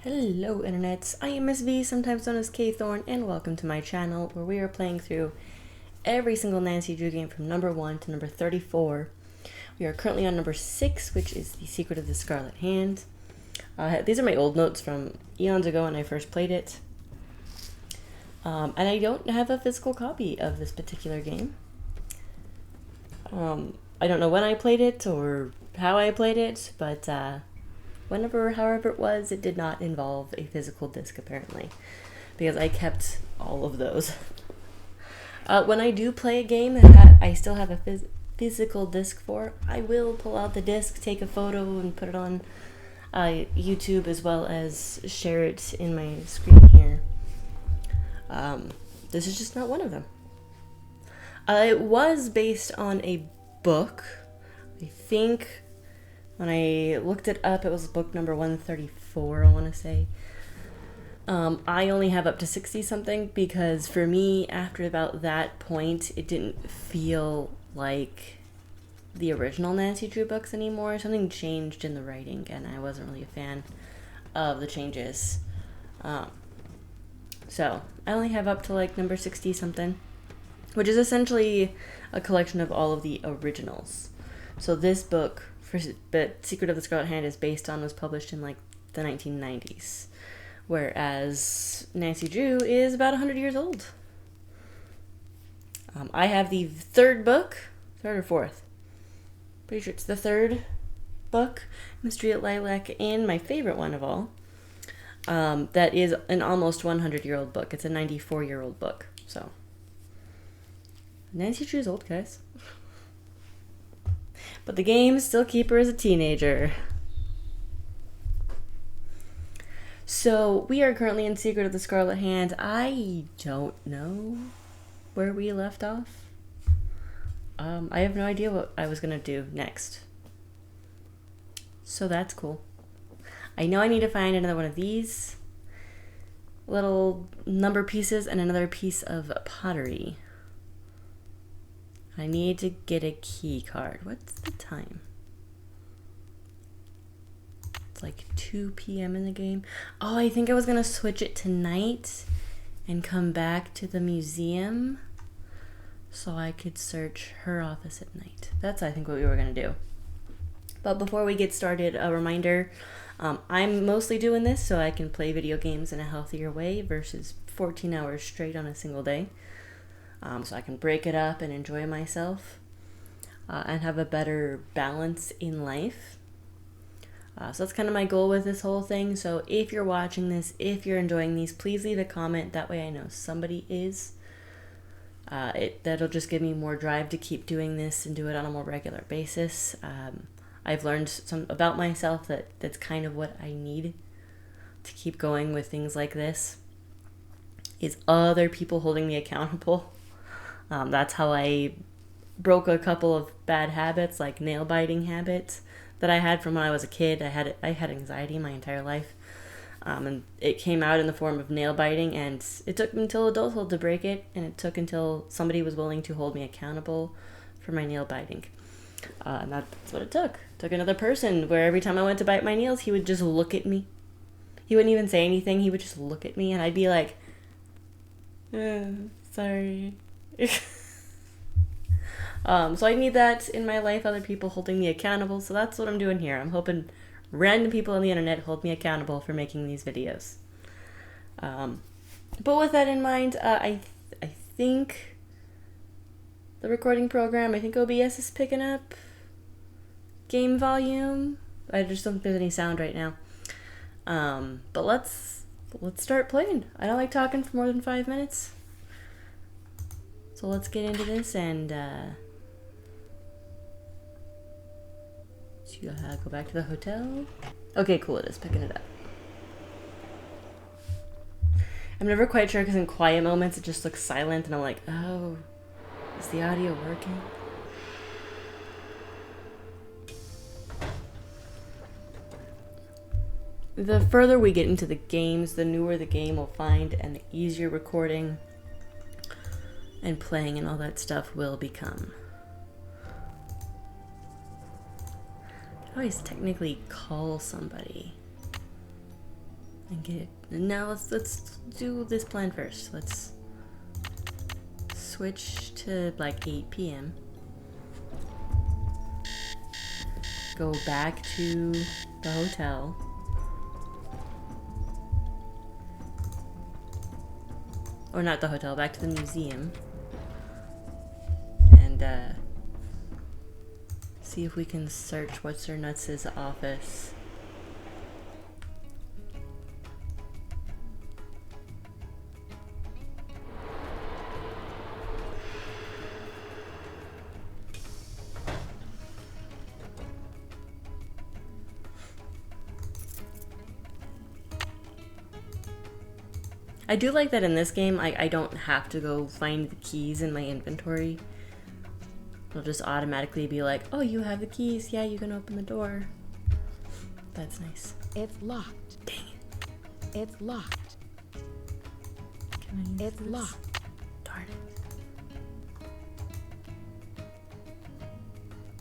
Hello internets, I am Miss V, sometimes known as K Thorn, and welcome to my channel where we are playing through every single Nancy Drew game from number 1 to number 34. We are currently on number 6, which is The Secret of the Scarlet Hand. These are my old notes from eons ago when I first played it. And I don't have a physical copy of this particular game. I don't know when I played it or how I played it, but however it was, it did not involve a physical disc apparently, because I kept all of those. When I do play a game that I still have a physical disc for, I will pull out the disc, take a photo, and put it on YouTube, as well as share it in my screen here. This is just not one of them. It was based on a book. I think when I looked it up, it was book number 134, I want to say. I only have up to 60 something because for me, after about that point, it didn't feel like the original Nancy Drew books anymore. Something changed in the writing, and I wasn't really a fan of the changes. So I only have up to like number 60 something, which is essentially a collection of all of the originals. So this book, but Secret of the Scarlet Hand, is based on, was published in like the 1990s, whereas Nancy Drew is about 100 years old. I have the third or fourth. Pretty sure it's the third book, Mystery at Lilac Inn, my favorite one of all. That is an almost 100-year-old book. It's a 94-year-old book. So Nancy Drew's old, guys. But the games still keep her as a teenager. So we are currently in Secret of the Scarlet Hand. I don't know where we left off. I have no idea what I was going to do next. So that's cool. I know I need to find another one of these little number pieces and another piece of pottery. I need to get a key card. What's the time? It's like 2 p.m. in the game. Oh, I think I was going to switch it to night and come back to the museum so I could search her office at night. That's, I think, what we were going to do. But before we get started, a reminder, I'm mostly doing this so I can play video games in a healthier way versus 14 hours straight on a single day. So I can break it up and enjoy myself and have a better balance in life. So that's kind of my goal with this whole thing. So if you're watching this, if you're enjoying these, please leave a comment. That way I know somebody is. That'll just give me more drive to keep doing this and do it on a more regular basis. I've learned some about myself that's kind of what I need to keep going with things like this, is other people holding me accountable. That's how I broke a couple of bad habits, like nail biting habits that I had from when I was a kid. I had anxiety my entire life, and it came out in the form of nail biting, and it took until adulthood to break it, and it took until somebody was willing to hold me accountable for my nail biting. And that's what it took. It took another person, where every time I went to bite my nails, he would just look at me. He wouldn't even say anything. He would just look at me, and I'd be like, sorry. So I need that in my life, other people holding me accountable. So that's what I'm doing here. I'm hoping random people on the internet hold me accountable for making these videos. But with that in mind, I think the recording program, I think OBS is picking up game volume. I just don't think there's any sound right now. But let's start playing. I don't like talking for more than 5 minutes. So let's get into this and go back to the hotel. Okay, cool, it is picking it up. I'm never quite sure because in quiet moments it just looks silent and I'm like, oh, is the audio working? The further we get into the games, the newer the game will find and the easier recording and playing and all that stuff will become. I always technically call somebody. and get it. Now let's do this plan first. Let's switch to like 8 p.m. Go back to the hotel. Or not the hotel, back to the museum. And see if we can search What's Her Nuts' office. I do like that in this game, I don't have to go find the keys in my inventory. It'll just automatically be like, oh, you have the keys. Yeah, you can open the door. That's nice. It's locked. Dang it. It's locked. Can I use It's this? locked. Darn it.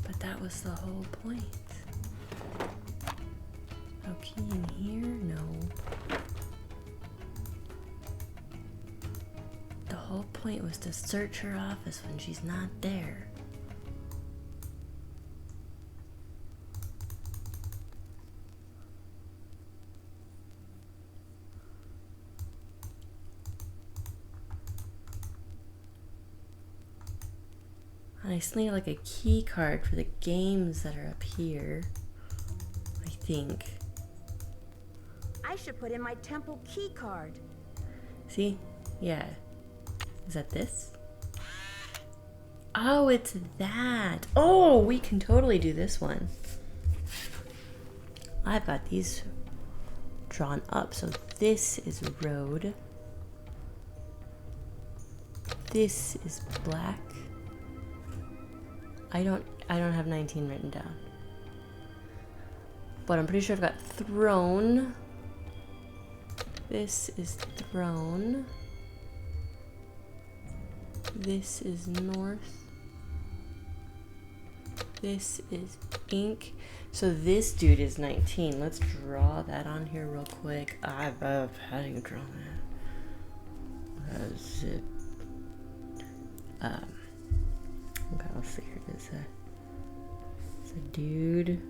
But that was the whole point. Oh, key in here? No. The whole point was to search her office when she's not there. And I still need like a key card for the games that are up here, I think. I should put in my temple key card. See? Yeah. Is that this? Oh, it's that. Oh, we can totally do this one. I've got these drawn up. So this is road. This is black. I don't have 19 written down. But I'm pretty sure I've got throne. This is throne. This is north. This is ink. So this dude is 19. Let's draw that on here real quick. How do you draw that? Zip. Okay, let's see here. It's a dude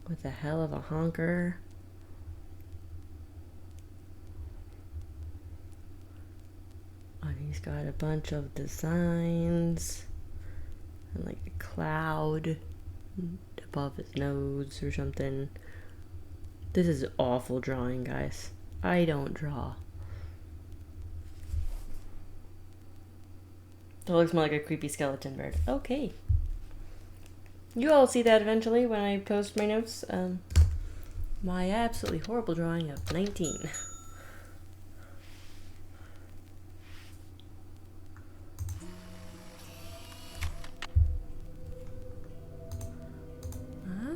with a hell of a honker. And he's got a bunch of designs and like a cloud above his nose or something. This is awful drawing, guys. I don't draw. That looks more like a creepy skeleton bird. Okay. You all see that eventually when I post my notes. My absolutely horrible drawing of 19.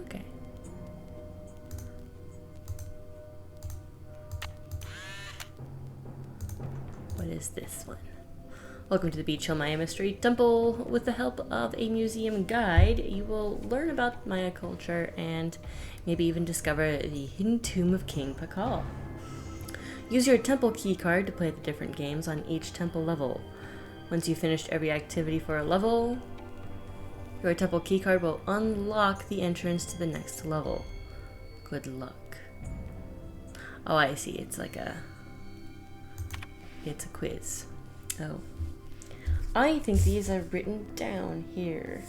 Okay. What is this one? Welcome to the Beach Hill Maya Mystery Temple. With the help of a museum guide, you will learn about Maya culture and maybe even discover the hidden tomb of King Pakal. Use your temple key card to play the different games on each temple level. Once you've finished every activity for a level, your temple key card will unlock the entrance to the next level. Good luck. Oh, I see. It's like it's a quiz. Oh. I think these are written down here.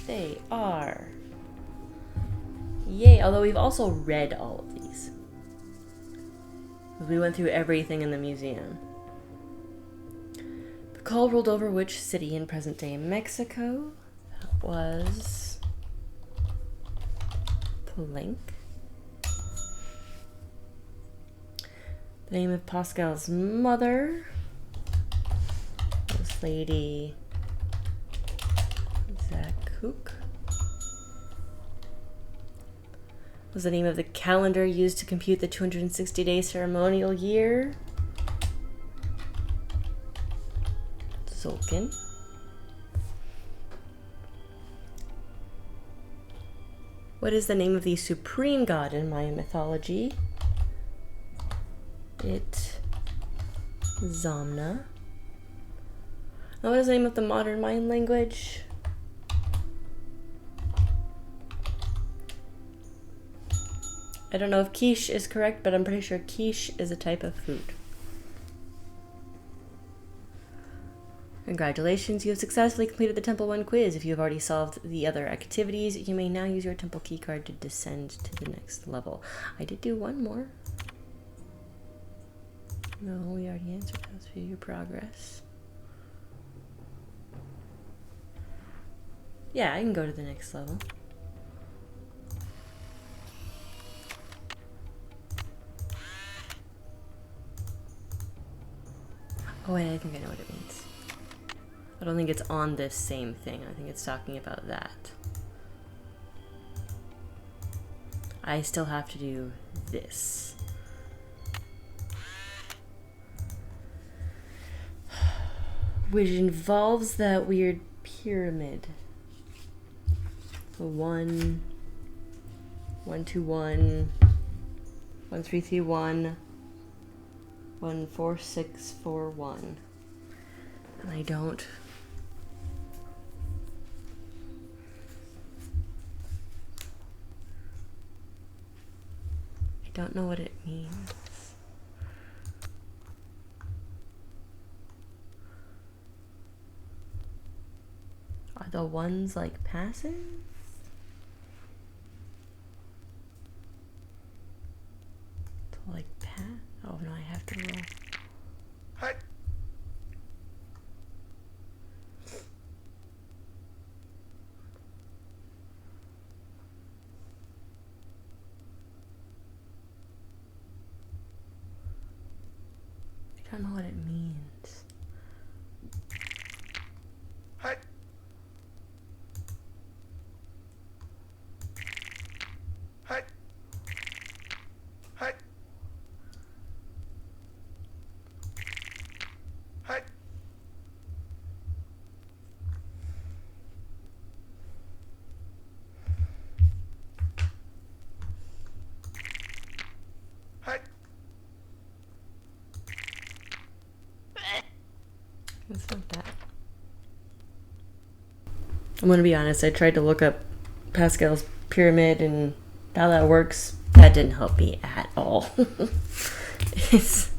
They are. Yay, although we've also read all of these. We went through everything in the museum. The call ruled over which city in present-day Mexico? That was Palenque. The name of Pascal's mother was Lady Zakuk. Was the name of the calendar used to compute the 260-day ceremonial year? Zolkin. What is the name of the supreme god in Mayan mythology? It Zamna. And what is the name of the modern Mayan language? I don't know if quiche is correct, but I'm pretty sure quiche is a type of food. Congratulations, you have successfully completed the Temple 1 quiz. If you have already solved the other activities, you may now use your Temple keycard to descend to the next level. I did do one more. No, we already answered those. View your progress. Yeah, I can go to the next level. Oh wait, I think I know what it means. I don't think it's on this same thing. I think it's talking about that. I still have to do this. Which involves that weird pyramid. 1, 1, 2, 1, 1, 3, 3, 1, 1, 4, 6, 4, 1. And I don't. I don't know what it means. Are the ones like passive? To like pass? Oh no, I have to roll. Hi. I don't know what it means. Hi. Hi. Hi. Hi. Hi. It's not that. I'm gonna be honest, I tried to look up Pascal's pyramid and how that works. That didn't help me at all. It's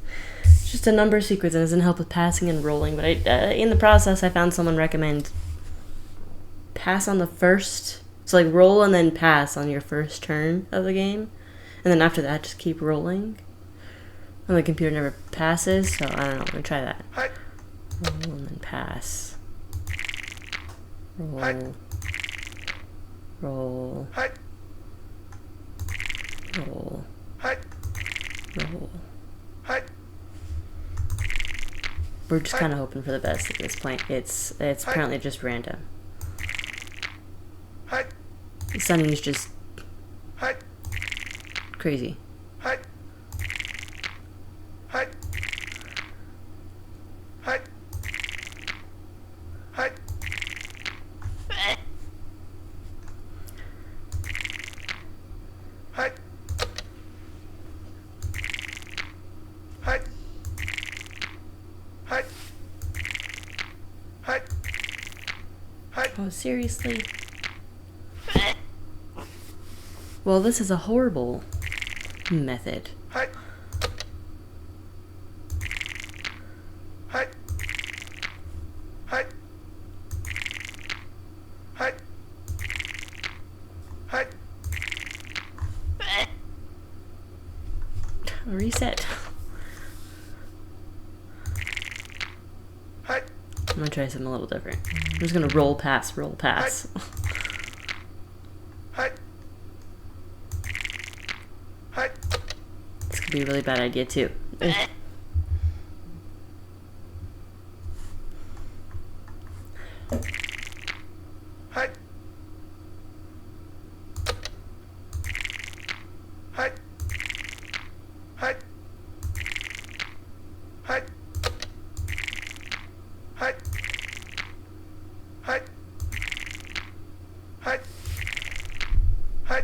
just a number sequence and it doesn't help with passing and rolling. But in the process, I found someone recommend pass on the first. So like roll and then pass on your first turn of the game. And then after that, just keep rolling. And the computer never passes, so I don't know. I'm gonna try that. Hi. Roll and then pass. Roll. Hi. Roll. Hi. Roll. Hi. Roll. Hi. We're just kind of hoping for the best at this point. It's apparently just random. Hi. Sonny's just Hi. crazy. Hi. Hi. Hi. Hi. Hi. Hi. Hi. Hi. Hi. Oh, seriously? Well, this is a horrible method. Hi. Hi. Hi. Hi. Hi. Reset. Hi. I'm gonna try something a little different. I'm just gonna roll pass, roll pass. Hi. Hi. This could be a really bad idea too. Hi. Hi. Hi. Hi. Hi. Hi. Hi. Hi.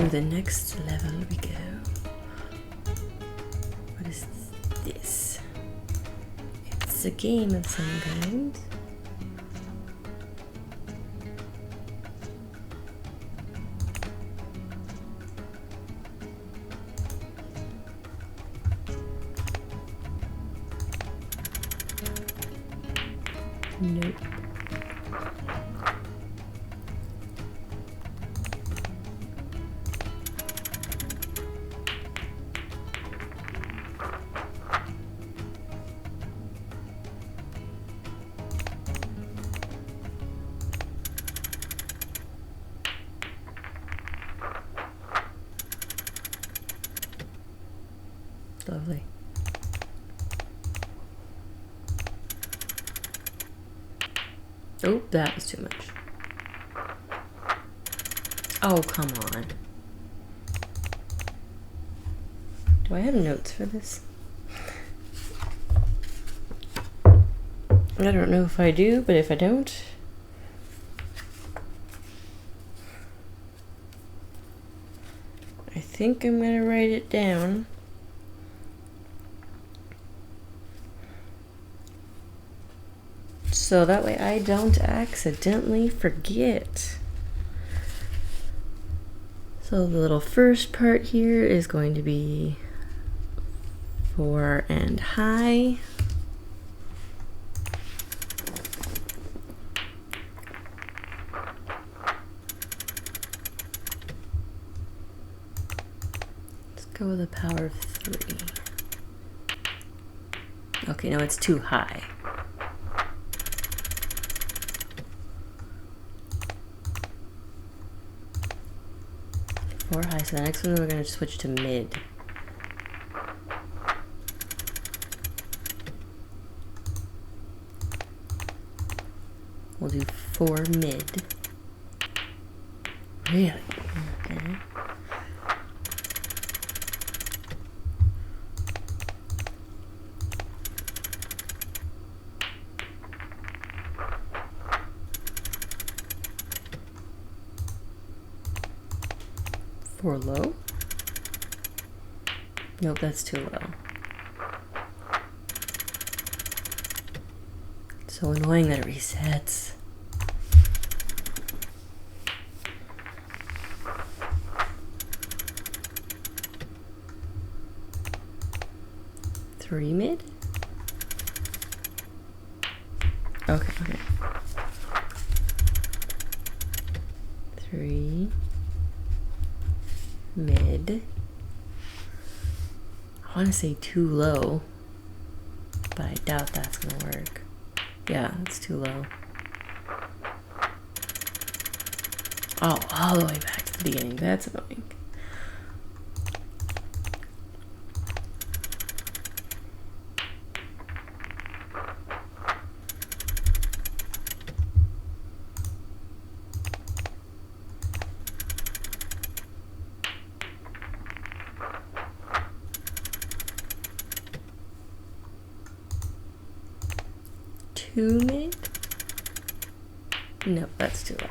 To the next level we go. What is this? It's a game of some kind. Nope. Lovely. Oh, that was too much. Oh, come on. Do I have notes for this? I don't know if I do, but if I don't... I think I'm gonna write it down. So that way I don't accidentally forget. So the little first part here is going to be for and high. Let's go with a power of 3. Okay, no, it's too high. 4 high, so the next one we're going to switch to mid. We'll do 4 mid. Really? Okay. For low? Nope, that's too low. It's so annoying that it resets. Three mid? Okay. 3 mid. I want to say too low, but I doubt that's gonna work. Yeah, it's too low. Oh, all the way back to the beginning. That's annoying. Too mid? No, that's too low.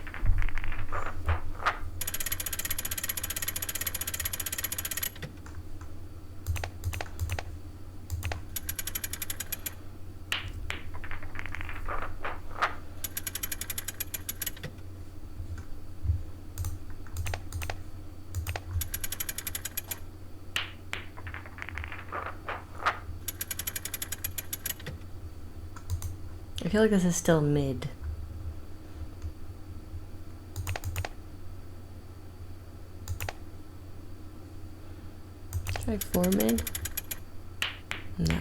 I feel like this is still mid. Try 4 mid? No.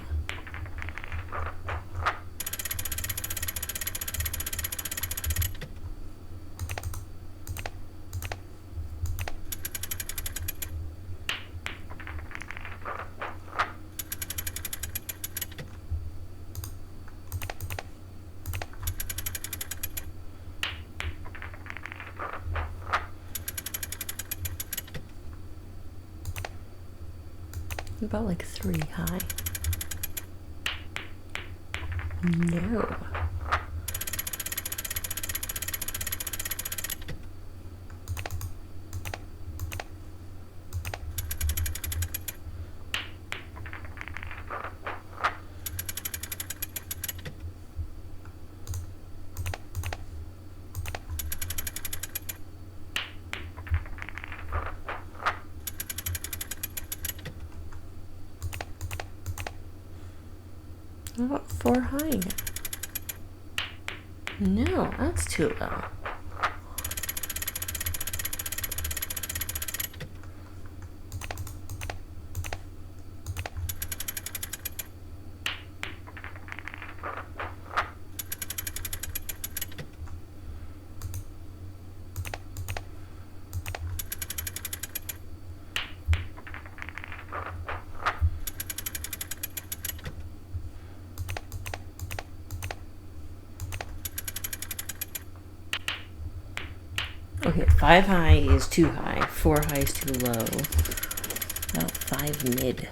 About like 3 high. No. What about 4 high? No, that's too low. Okay, 5 high is too high, 4 high is too low. About 5 mid.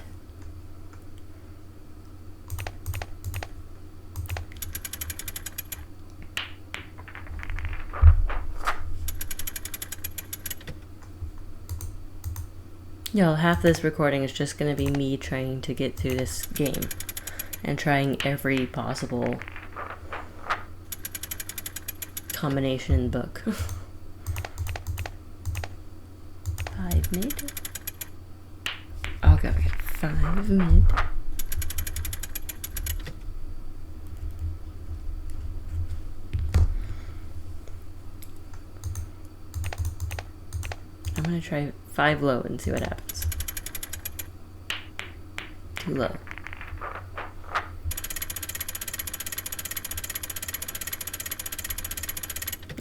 Yo, half this recording is just gonna be me trying to get through this game and trying every possible combination book. 5 mid. Okay, 5 mid. I'm gonna try 5 low and see what happens. Too low.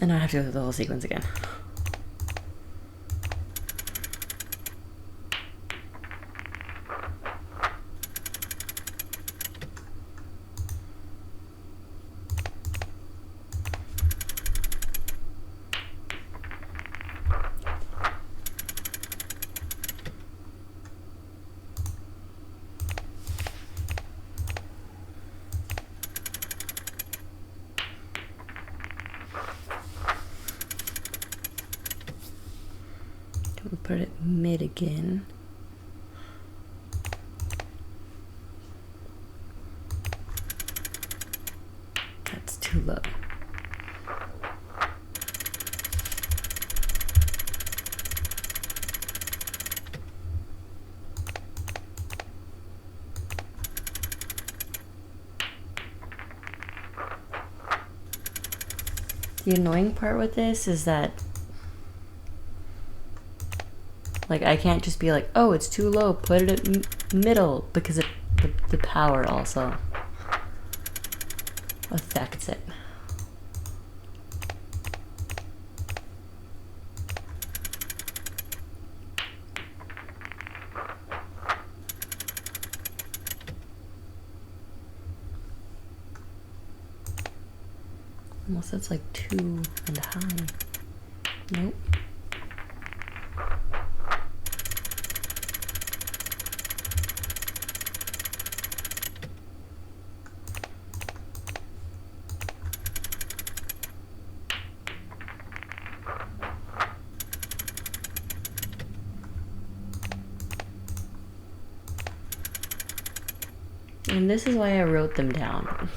And I have to go through the whole sequence again. Put it mid again. That's too low. The annoying part with this is that like, I can't just be like, oh, it's too low, put it at middle, because the power also affects it. Unless it's like 2 and high. Nope. And this is why I wrote them down.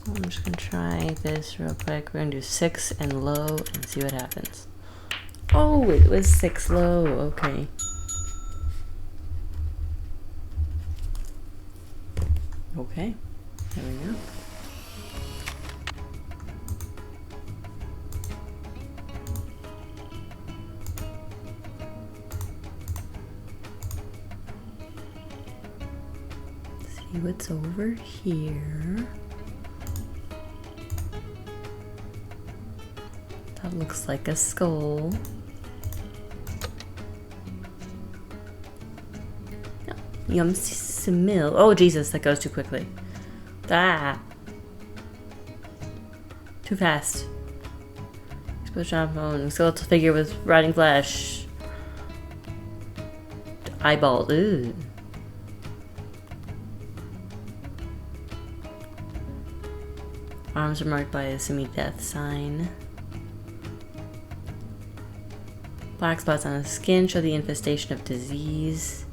I'm just gonna try this real quick. We're gonna do 6 and low and see what happens. Oh, it was 6 low, okay. Okay, there we go. See what's over here. That looks like a skull. Yum Simil. Oh Jesus, that goes too quickly. Ah. Too fast. Explosion on phone. Skeletal figure with rotting flesh. Eyeball. Ooh. Arms are marked by a semi-death sign. Black spots on the skin show the infestation of disease.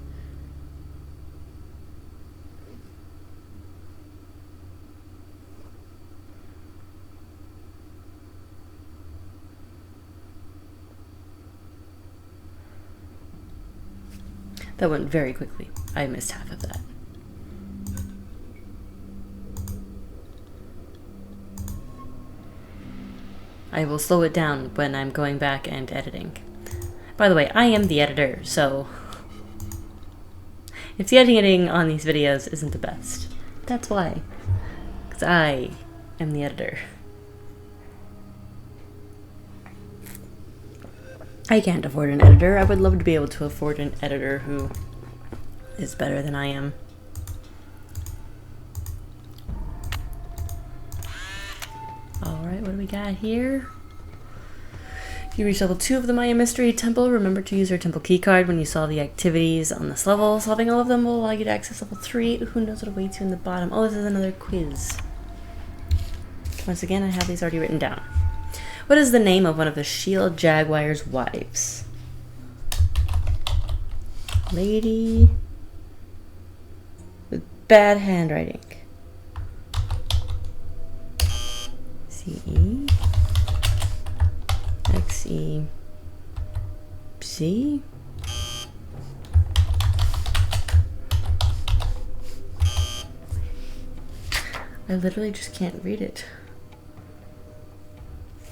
That went very quickly. I missed half of that. I will slow it down when I'm going back and editing. By the way, I am the editor, so if the editing on these videos isn't the best, that's why. Because I am the editor. I can't afford an editor. I would love to be able to afford an editor who is better than I am. Alright, what do we got here? You reach level 2 of the Maya Mystery Temple. Remember to use your temple keycard when you solve the activities on this level. Solving all of them will allow you to access level 3. Who knows what awaits you in the bottom? Oh, this is another quiz. Once again, I have these already written down. What is the name of one of the Shield Jaguar's wives? Lady with bad handwriting. C-E X-E-C? I literally just can't read it.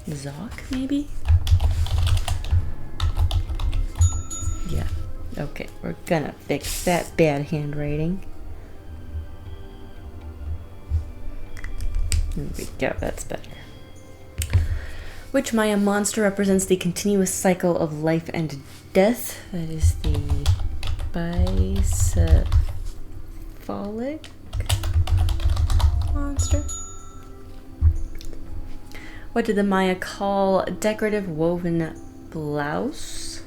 Zoc, maybe? Yeah. Okay, we're gonna fix that bad handwriting. There we go, that's better. Which Maya monster represents the continuous cycle of life and death? That is the bicephalic monster. What did the Maya call decorative woven blouse?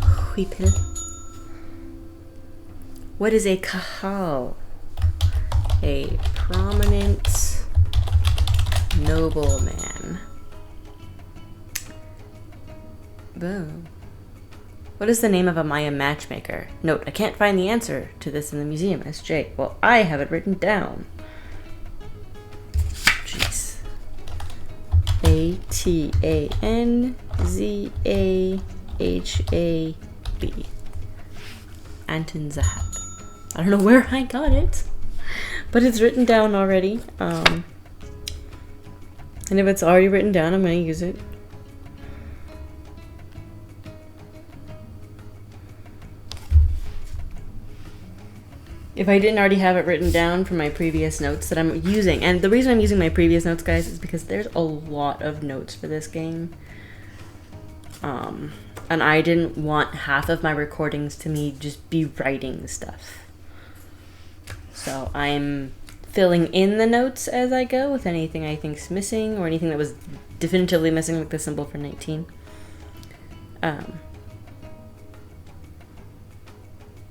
Huipil. What is a kahal? A prominent nobleman. Boom. What is the name of a Maya matchmaker? Note, I can't find the answer to this in the museum, SJ. Well, I have it written down. Jeez. A-T-A-N-Z-A-H-A-B. Anton Zahab. I don't know where I got it, but it's written down already. And if it's already written down, I'm going to use it. If I didn't already have it written down from my previous notes that I'm using, and the reason I'm using my previous notes, guys, is because there's a lot of notes for this game. And I didn't want half of my recordings to me just be writing stuff. So I'm filling in the notes as I go with anything I think's missing or anything that was definitively missing, like the symbol for 19.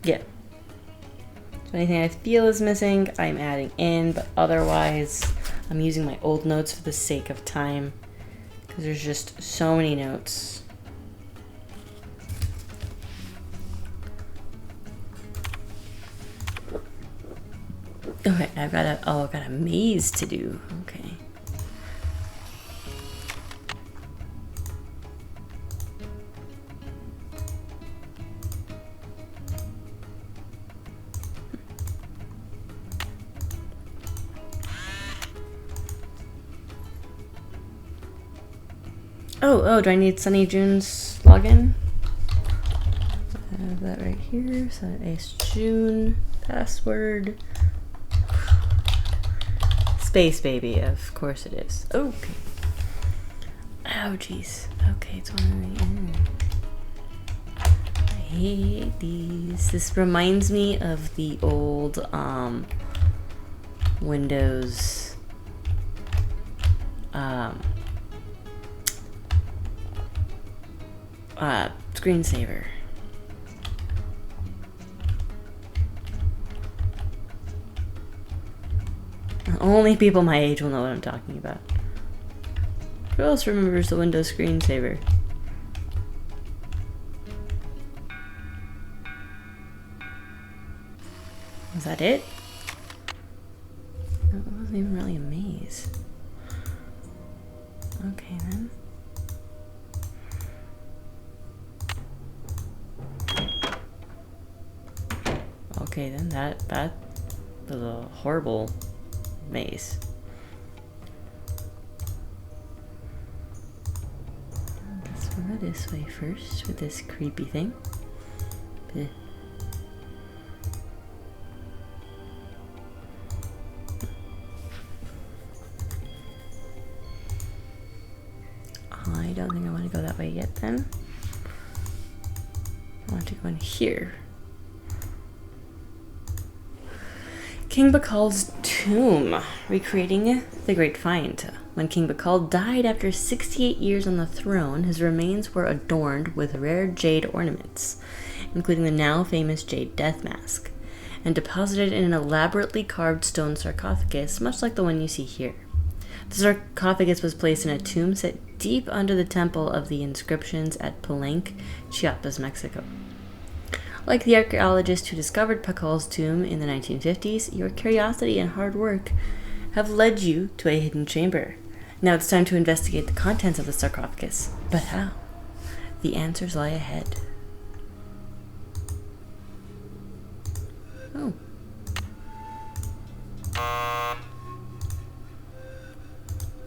Yeah. So anything I feel is missing, I'm adding in, but otherwise, I'm using my old notes for the sake of time, because there's just so many notes. Okay, I've got a maze to do. Okay. Oh, do I need Sonny Joon's login? I have that right here. So Ace Joon, password. Space baby, of course it is. Okay. Oh, jeez. Okay, it's one of the end. I hate these. This reminds me of the old Windows screensaver. Only people my age will know what I'm talking about. Who else remembers the Windows screensaver? Was that it? That wasn't even really a maze. Okay then. Okay, then that was a horrible maze. Let's go this way first with this creepy thing. Blech. I don't think I want to go that way yet then. I want to go in here. King Bakal's tomb, recreating the Great Find. When King Bakal died after 68 years on the throne, his remains were adorned with rare jade ornaments, including the now famous jade death mask, and deposited in an elaborately carved stone sarcophagus, much like the one you see here. The sarcophagus was placed in a tomb set deep under the Temple of the Inscriptions at Palenque, Chiapas, Mexico. Like the archaeologist who discovered Pakal's tomb in the 1950s, your curiosity and hard work have led you to a hidden chamber. Now it's time to investigate the contents of the sarcophagus. But how? The answers lie ahead. Oh.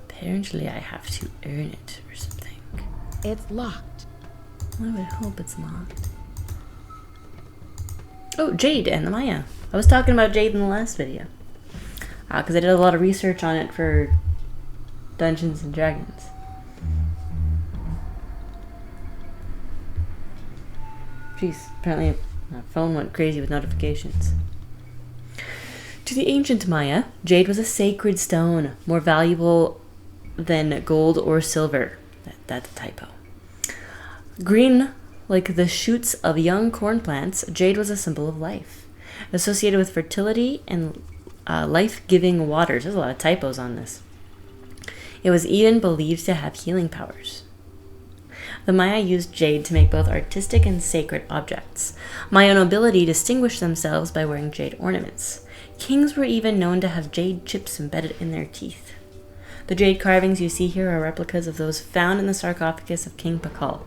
Apparently I have to earn it or something. It's locked. I would hope it's locked. Oh, Jade and the Maya. I was talking about Jade in the last video. Because I did a lot of research on it for Dungeons and Dragons. Jeez, apparently my phone went crazy with notifications. To the ancient Maya, jade was a sacred stone, more valuable than gold or silver. That's a typo. Green, like the shoots of young corn plants, jade was a symbol of life, associated with fertility and life-giving waters. There's a lot of typos on this. It was even believed to have healing powers. The Maya used jade to make both artistic and sacred objects. Maya nobility distinguished themselves by wearing jade ornaments. Kings were even known to have jade chips embedded in their teeth. The jade carvings you see here are replicas of those found in the sarcophagus of King Pakal.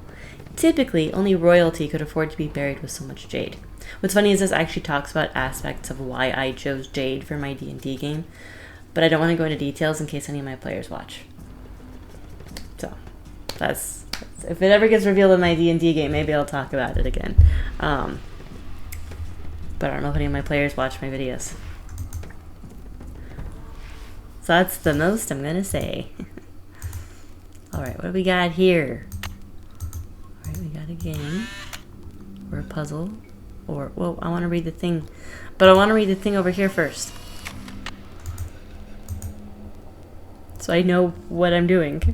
Typically, only royalty could afford to be buried with so much jade. What's funny is this actually talks about aspects of why I chose jade for my D&D game, but I don't want to go into details in case any of my players watch. So, that's if it ever gets revealed in my D&D game, maybe I'll talk about it again. But I don't know if any of my players watch my videos. So that's the most I'm gonna say. Alright, what do we got here? Alright, we got a game. Or a puzzle. Or, well, I want to read the thing. But I want to read the thing over here first. So I know what I'm doing.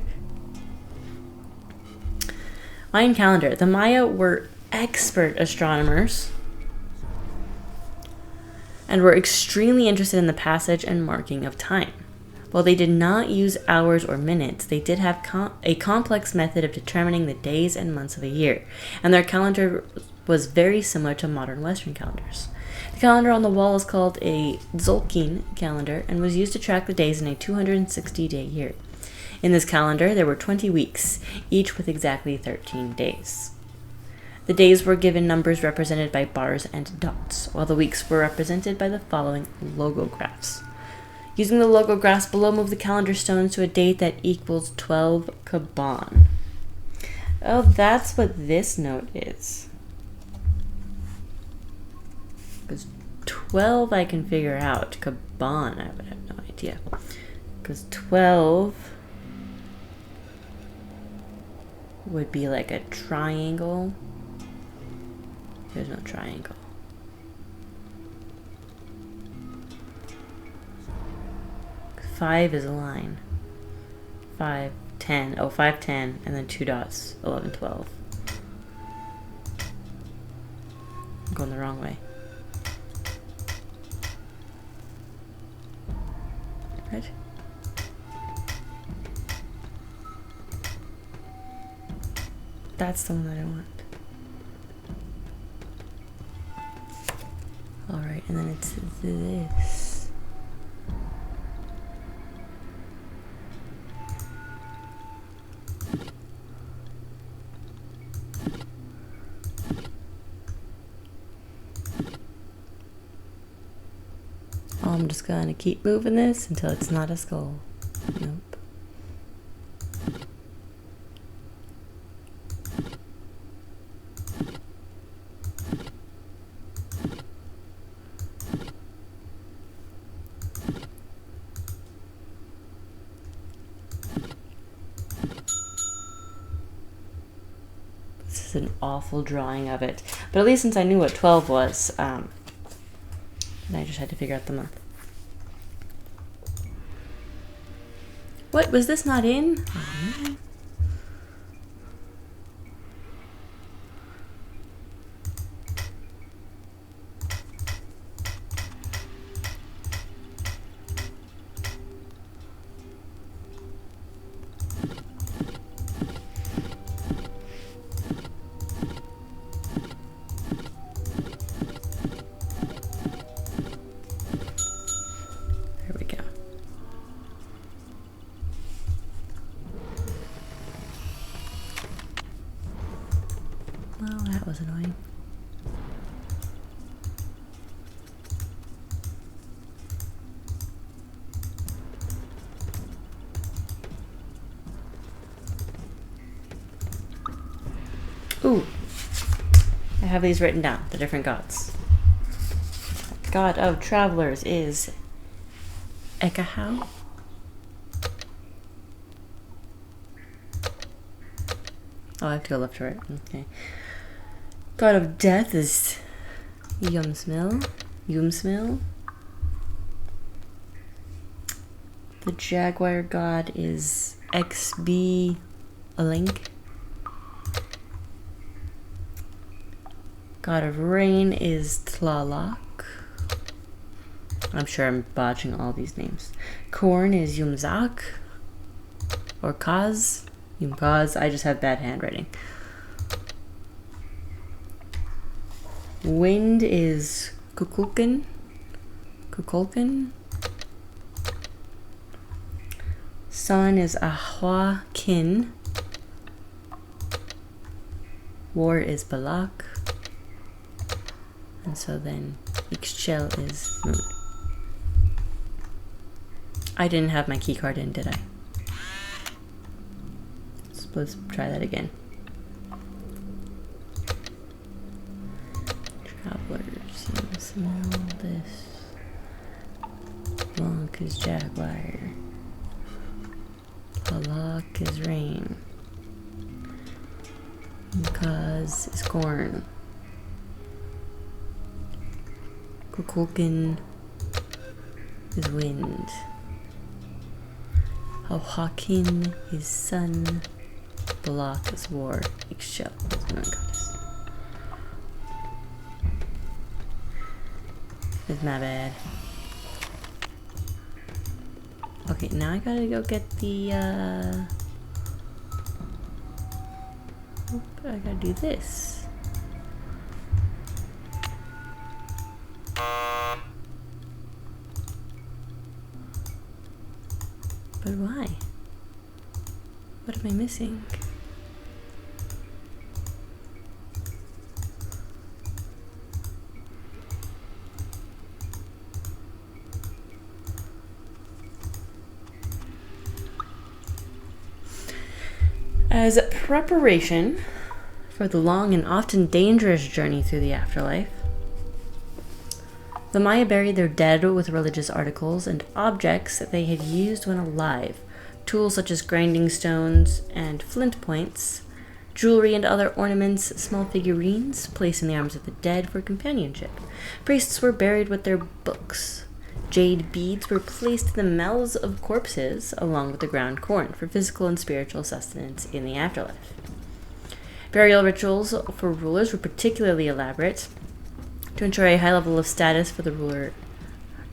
Mayan calendar. The Maya were expert astronomers and were extremely interested in the passage and marking of time. While they did not use hours or minutes, they did have a complex method of determining the days and months of a year, and their calendar was very similar to modern Western calendars. The calendar on the wall is called a Tzolk'in calendar and was used to track the days in a 260-day year. In this calendar, there were 20 weeks, each with exactly 13 days. The days were given numbers represented by bars and dots, while the weeks were represented by the following logographs. Using the logographs below, move the calendar stones to a date that equals 12 Kaban. Oh, that's what this note is. Because 12 I can figure out. Kaban, I would have no idea. Because 12 would be like a triangle. There's no triangle. Five is a line. 5, 10. Oh, 5, 10, and then 2 dots. 11, 12. I'm going the wrong way. Right? That's the one that I want. Alright, and then it's this. I'm just gonna keep moving this until it's not a skull. Nope. This is an awful drawing of it. But at least since I knew what 12 was, and I just had to figure out the month. What? Was this not in? Oh, man. There we go. Well, that was annoying. Ooh, I have these written down, the different gods. God of travelers is Ekahau. Oh, I have to go left to right. Okay. God of death is Yumsmil. Yumsmil. The jaguar god is XB Alink. God of rain is Tlaloc. I'm sure I'm botching all these names. Corn is Yumzak. Or Kaz. Yumkaz. I just have bad handwriting. Wind is Kukulkan. Kukulkan. Sun is Ahwa Kin. War is Balak. And so then Ixchel is moon. I didn't have my key card in, did I? Let's try that again. Travelers, you smell this. Monk is jaguar. Balak is rain. Kaz is corn. Kukulkan is wind. Hawakin is sun. Balak is war. Ixchel is moon goddess. It's my bad. Okay, now I gotta go get the I gotta do this. But why? What am I missing? As preparation for the long and often dangerous journey through the afterlife, the Maya buried their dead with religious articles and objects that they had used when alive, tools such as grinding stones and flint points, jewelry and other ornaments, small figurines placed in the arms of the dead for companionship. Priests were buried with their books. Jade beads were placed in the mouths of corpses along with the ground corn for physical and spiritual sustenance in the afterlife. Burial rituals for rulers were particularly elaborate to ensure a high level of status for the ruler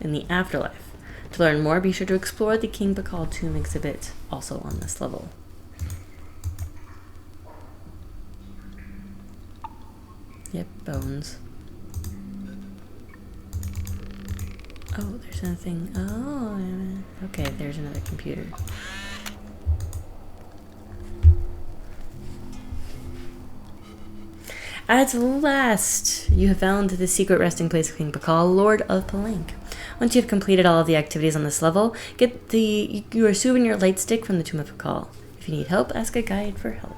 in the afterlife. To learn more, be sure to explore the King Bakal tomb exhibit, also on this level. Yep, bones. Oh, there's nothing. Oh, okay, there's another computer. At last, you have found the secret resting place of King Bakal, Lord of Palenque. Once you've completed all of the activities on this level, get your souvenir light stick from the Tomb of Pakal. If you need help, ask a guide for help.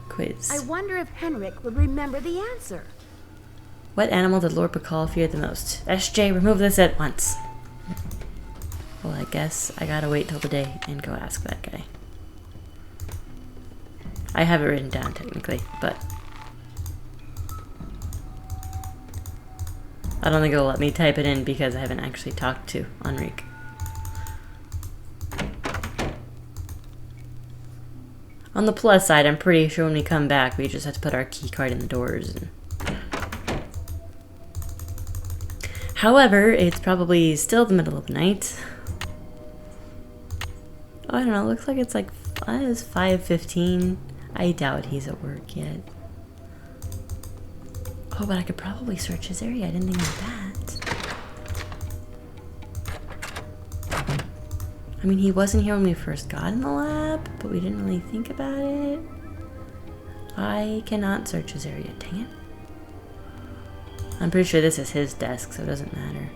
Quiz. I wonder if Henrik would remember the answer. What animal did Lord Pakal fear the most? SJ, remove this at once. Well, I guess I gotta wait till the day and go ask that guy. I have it written down technically, but I don't think it'll let me type it in because I haven't actually talked to Enrique. On the plus side, I'm pretty sure when we come back, we just have to put our key card in the doors. However, it's probably still the middle of the night. Oh, I don't know, it looks like it's 5:15. I doubt he's at work yet. Oh, but I could probably search his area. I didn't think of that. I mean, he wasn't here when we first got in the lab, but we didn't really think about it. I cannot search his area. Dang it. I'm pretty sure this is his desk, so it doesn't matter.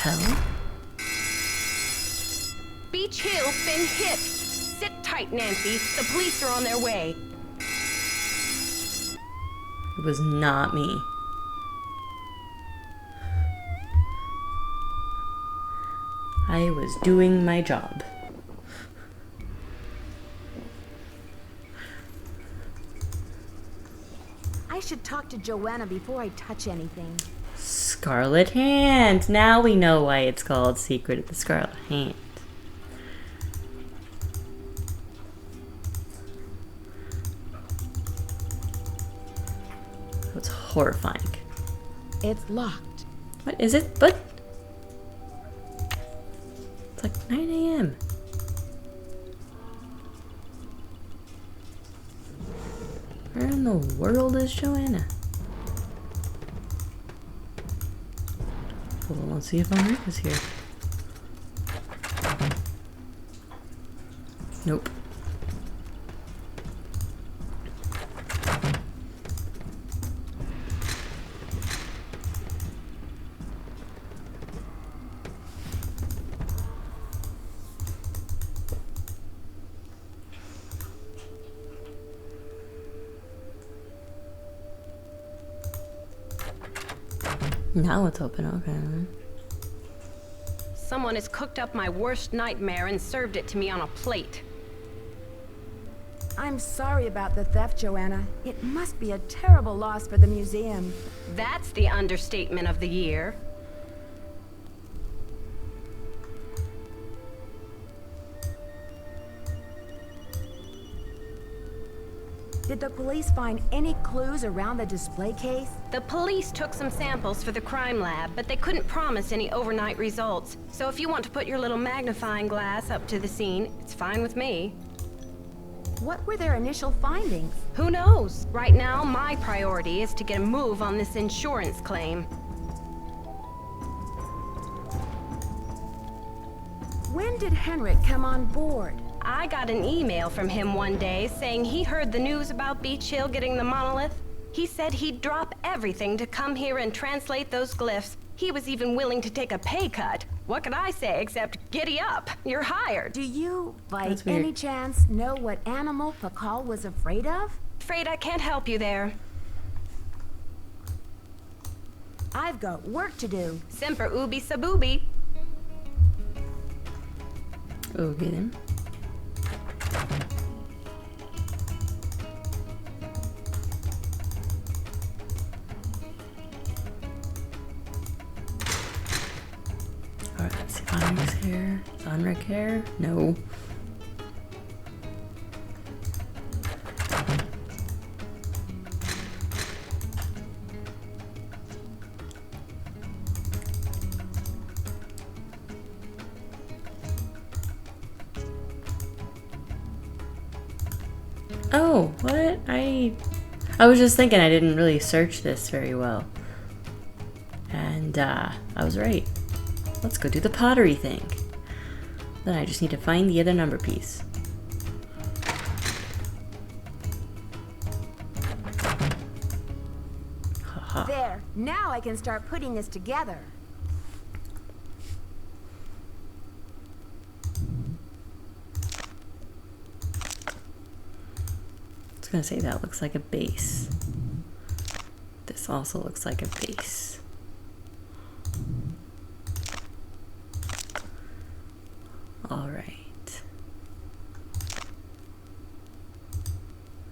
Hell? Beach Hill's been hit. Sit tight, Nancy. The police are on their way. It was not me. I was doing my job. I should talk to Joanna before I touch anything. Scarlet Hand! Now we know why it's called Secret of the Scarlet Hand. That was horrifying. It's locked. What is it? But it's like 9 a.m. Where in the world is Joanna? Well, let's see if Enrique is here. Nope. Now it's open, okay. Someone has cooked up my worst nightmare and served it to me on a plate. I'm sorry about the theft, Joanna. It must be a terrible loss for the museum. That's the understatement of the year. Did the police find any clues around the display case? The police took some samples for the crime lab, but they couldn't promise any overnight results. So if you want to put your little magnifying glass up to the scene, it's fine with me. What were their initial findings? Who knows? Right now, my priority is to get a move on this insurance claim. When did Henrik come on board? I got an email from him one day saying he heard the news about Beach Hill getting the monolith. He said he'd drop everything to come here and translate those glyphs. He was even willing to take a pay cut. What could I say except giddy up? You're hired. Do you, by That's weird. any chance, know what animal Pakal was afraid of? Afraid I can't help you there. I've got work to do. Semper ubi sub ubi. Okay then. Alright, let's see if Enrique's here. Is Enrique here? No. Oh, what? I was just thinking I didn't really search this very well. And I was right. Let's go do the pottery thing. Then I just need to find the other number piece. I can start putting this together. I was gonna say that looks like a base. This also looks like a base. All right.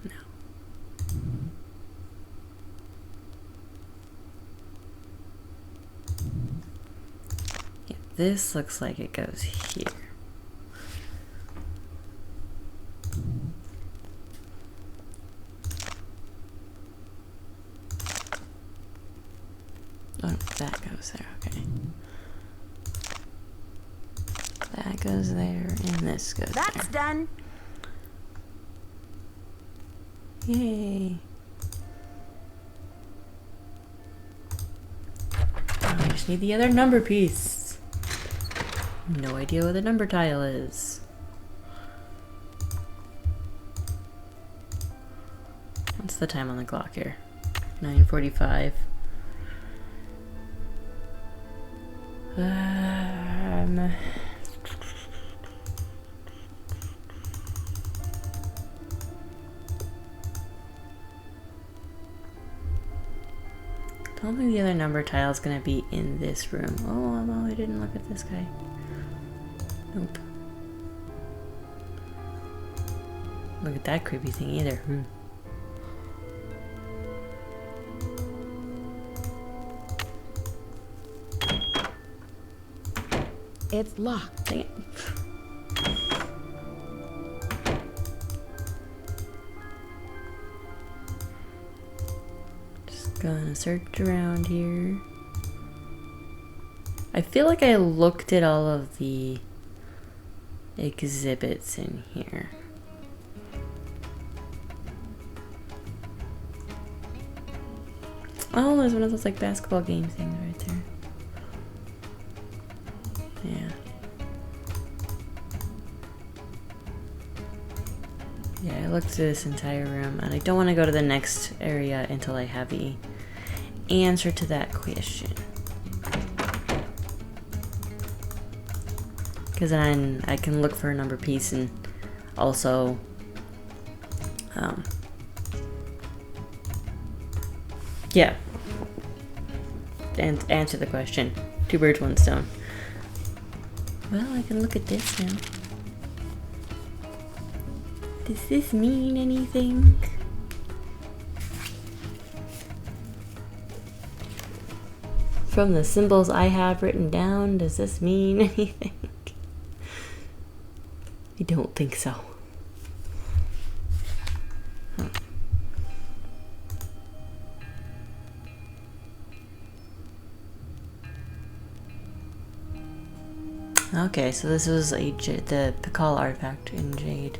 No. Yeah, this looks like it goes here. Oh, that goes there, okay. That goes there, and this goes there. That's done. Yay. Now I just need the other number piece. No idea what the number tile is. What's the time on the clock here? 9:45. Don't think the other number tile is gonna be in this room. Oh, no, I didn't look at this guy. Nope. Look at that creepy thing either. It's locked. Dang it. Just gonna search around here. I feel like I looked at all of the exhibits in here. Oh, there's one of those like basketball game things right there. Yeah. Yeah, I looked through this entire room, and I don't want to go to the next area until I have the answer to that question. Because then I can look for a number piece and also yeah, and answer the question. 2 birds, 1 stone. Well, I can look at this now. Does this mean anything? From the symbols I have written down, does this mean anything? I don't think so. Huh. Okay, so this was the Pikal artifact in Jade.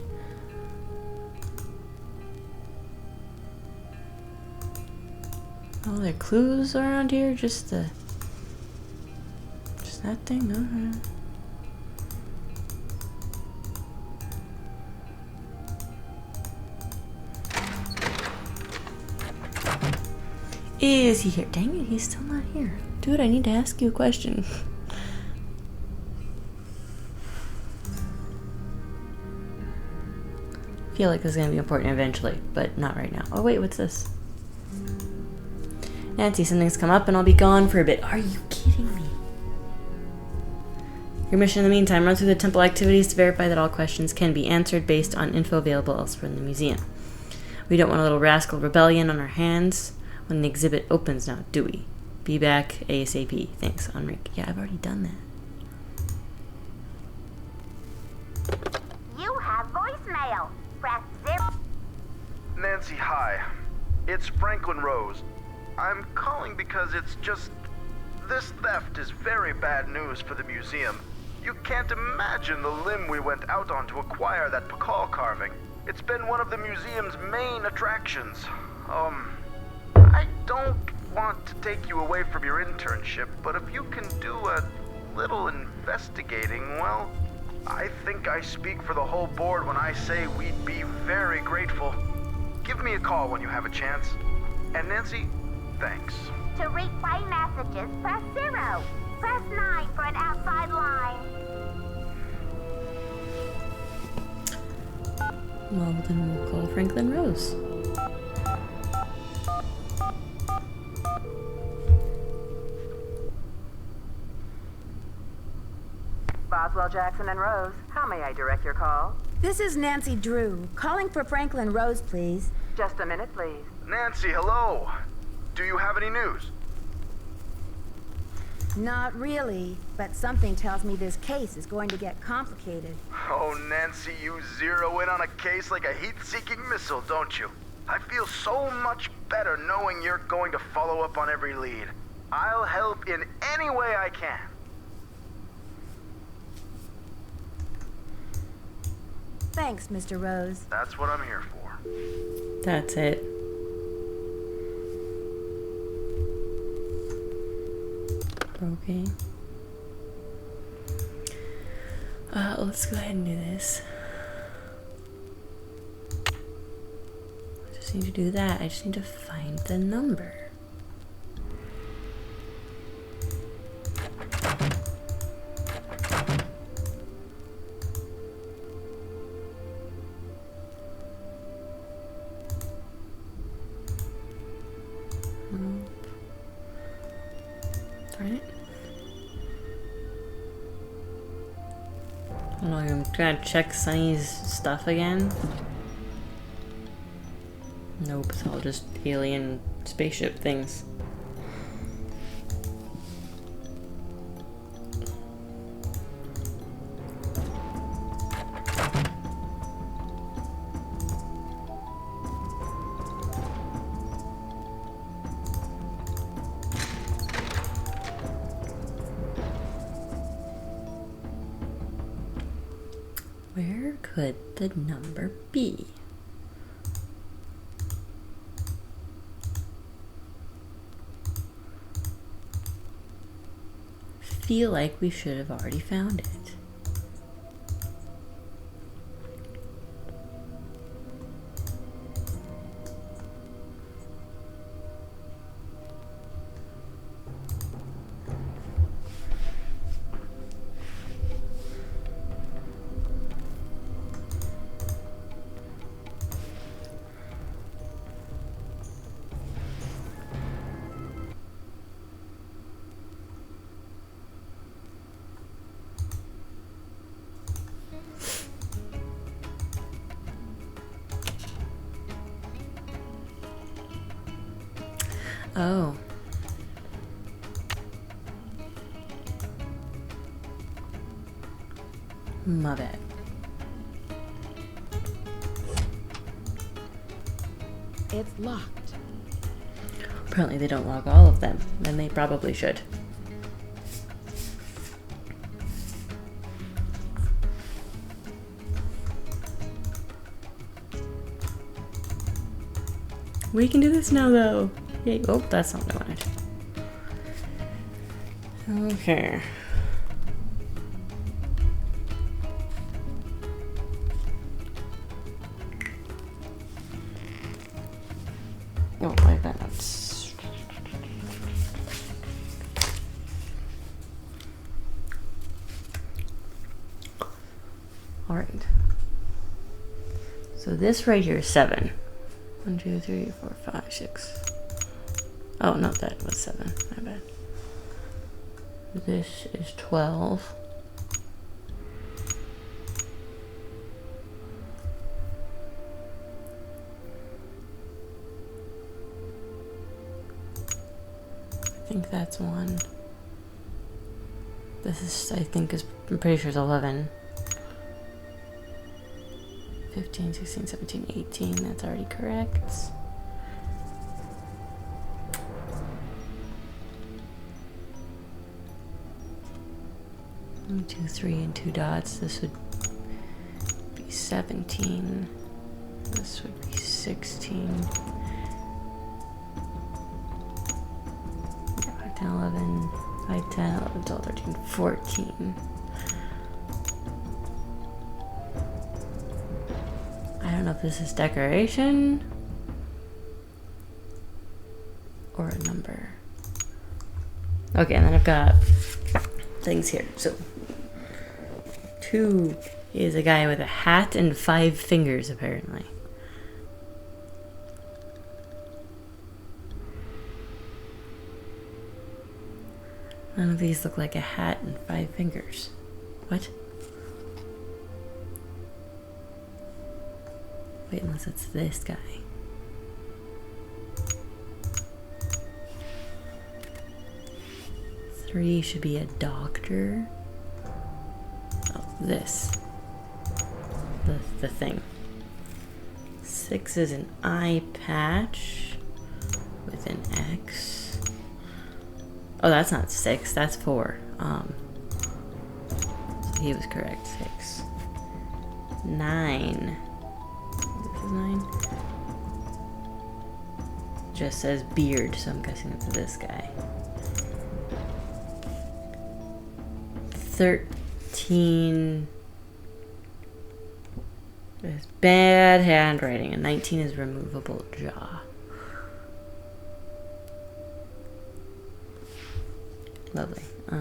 Oh, there are clues around here? Just that thing? Okay. Is he here? Dang it, he's still not here. Dude, I need to ask you a question. I feel like this is going to be important eventually, but not right now. Oh wait, what's this? Nancy, something's come up and I'll be gone for a bit. Are you kidding me? Your mission in the meantime, run through the temple activities to verify that all questions can be answered based on info available elsewhere in the museum. We don't want a little rascal rebellion on our hands when the exhibit opens now, do we? Be back ASAP. Thanks, Enrique. Yeah, I've already done that. You have voicemail. Press 0. Nancy, hi. It's Franklin Rose. I'm calling because it's just... This theft is very bad news for the museum. You can't imagine the limb we went out on to acquire that Pikal carving. It's been one of the museum's main attractions. I don't want to take you away from your internship, but if you can do a little investigating, well, I think I speak for the whole board when I say we'd be very grateful. Give me a call when you have a chance. And Nancy, thanks. To replay messages, press 0. Press 9 for an outside line. Well, then we'll call Franklin Rose. Boswell, Jackson, and Rose. How may I direct your call? This is Nancy Drew, calling for Franklin Rose, please. Just a minute, please. Nancy, hello. Do you have any news? Not really, but something tells me this case is going to get complicated. Oh, Nancy, you zero in on a case like a heat-seeking missile, don't you? I feel so much better knowing you're going to follow up on every lead. I'll help in any way I can. Thanks, Mr. Rose. That's what I'm here for. That's it. Okay. Let's go ahead and do this. I just need to do that. I just need to find the number. Darn it. I don't know, I'm gonna check Sonny's stuff again. Nope, it's all just alien spaceship things. Where could the number be? Feel like we should have already found it. Oh. My bad. It's locked. Apparently they don't lock all of them, and they probably should. We can do this now, though. Yay. Oh, that's not what I wanted. Okay. Oh, like that. All right. So this right here is 7. 1, 2, 3, 4, 5, 6. Oh, no, that was 7. My bad. This is 12. I think that's 1. This is, I think, I'm pretty sure it's 11. 15, 16, 17, 18. That's already correct. 1, 2, 3, and 2 dots. This would be 17. This would be 16. 5, 10, 11, 5, 10, 11, 12, 13, 14. I don't know if this is decoration or a number. Okay, and then I've got things here. So 2 is a guy with a hat and 5 fingers, apparently. None of these look like a hat and 5 fingers. What? Wait, unless it's this guy. Three should be a doctor. Oh, this. The thing. 6 is an eye patch with an X. Oh, that's not 6, that's 4. So he was correct. 6. 9. This is 9. Just says beard, so I'm guessing it's this guy. 13 is bad handwriting, and 19 is removable jaw. Lovely. I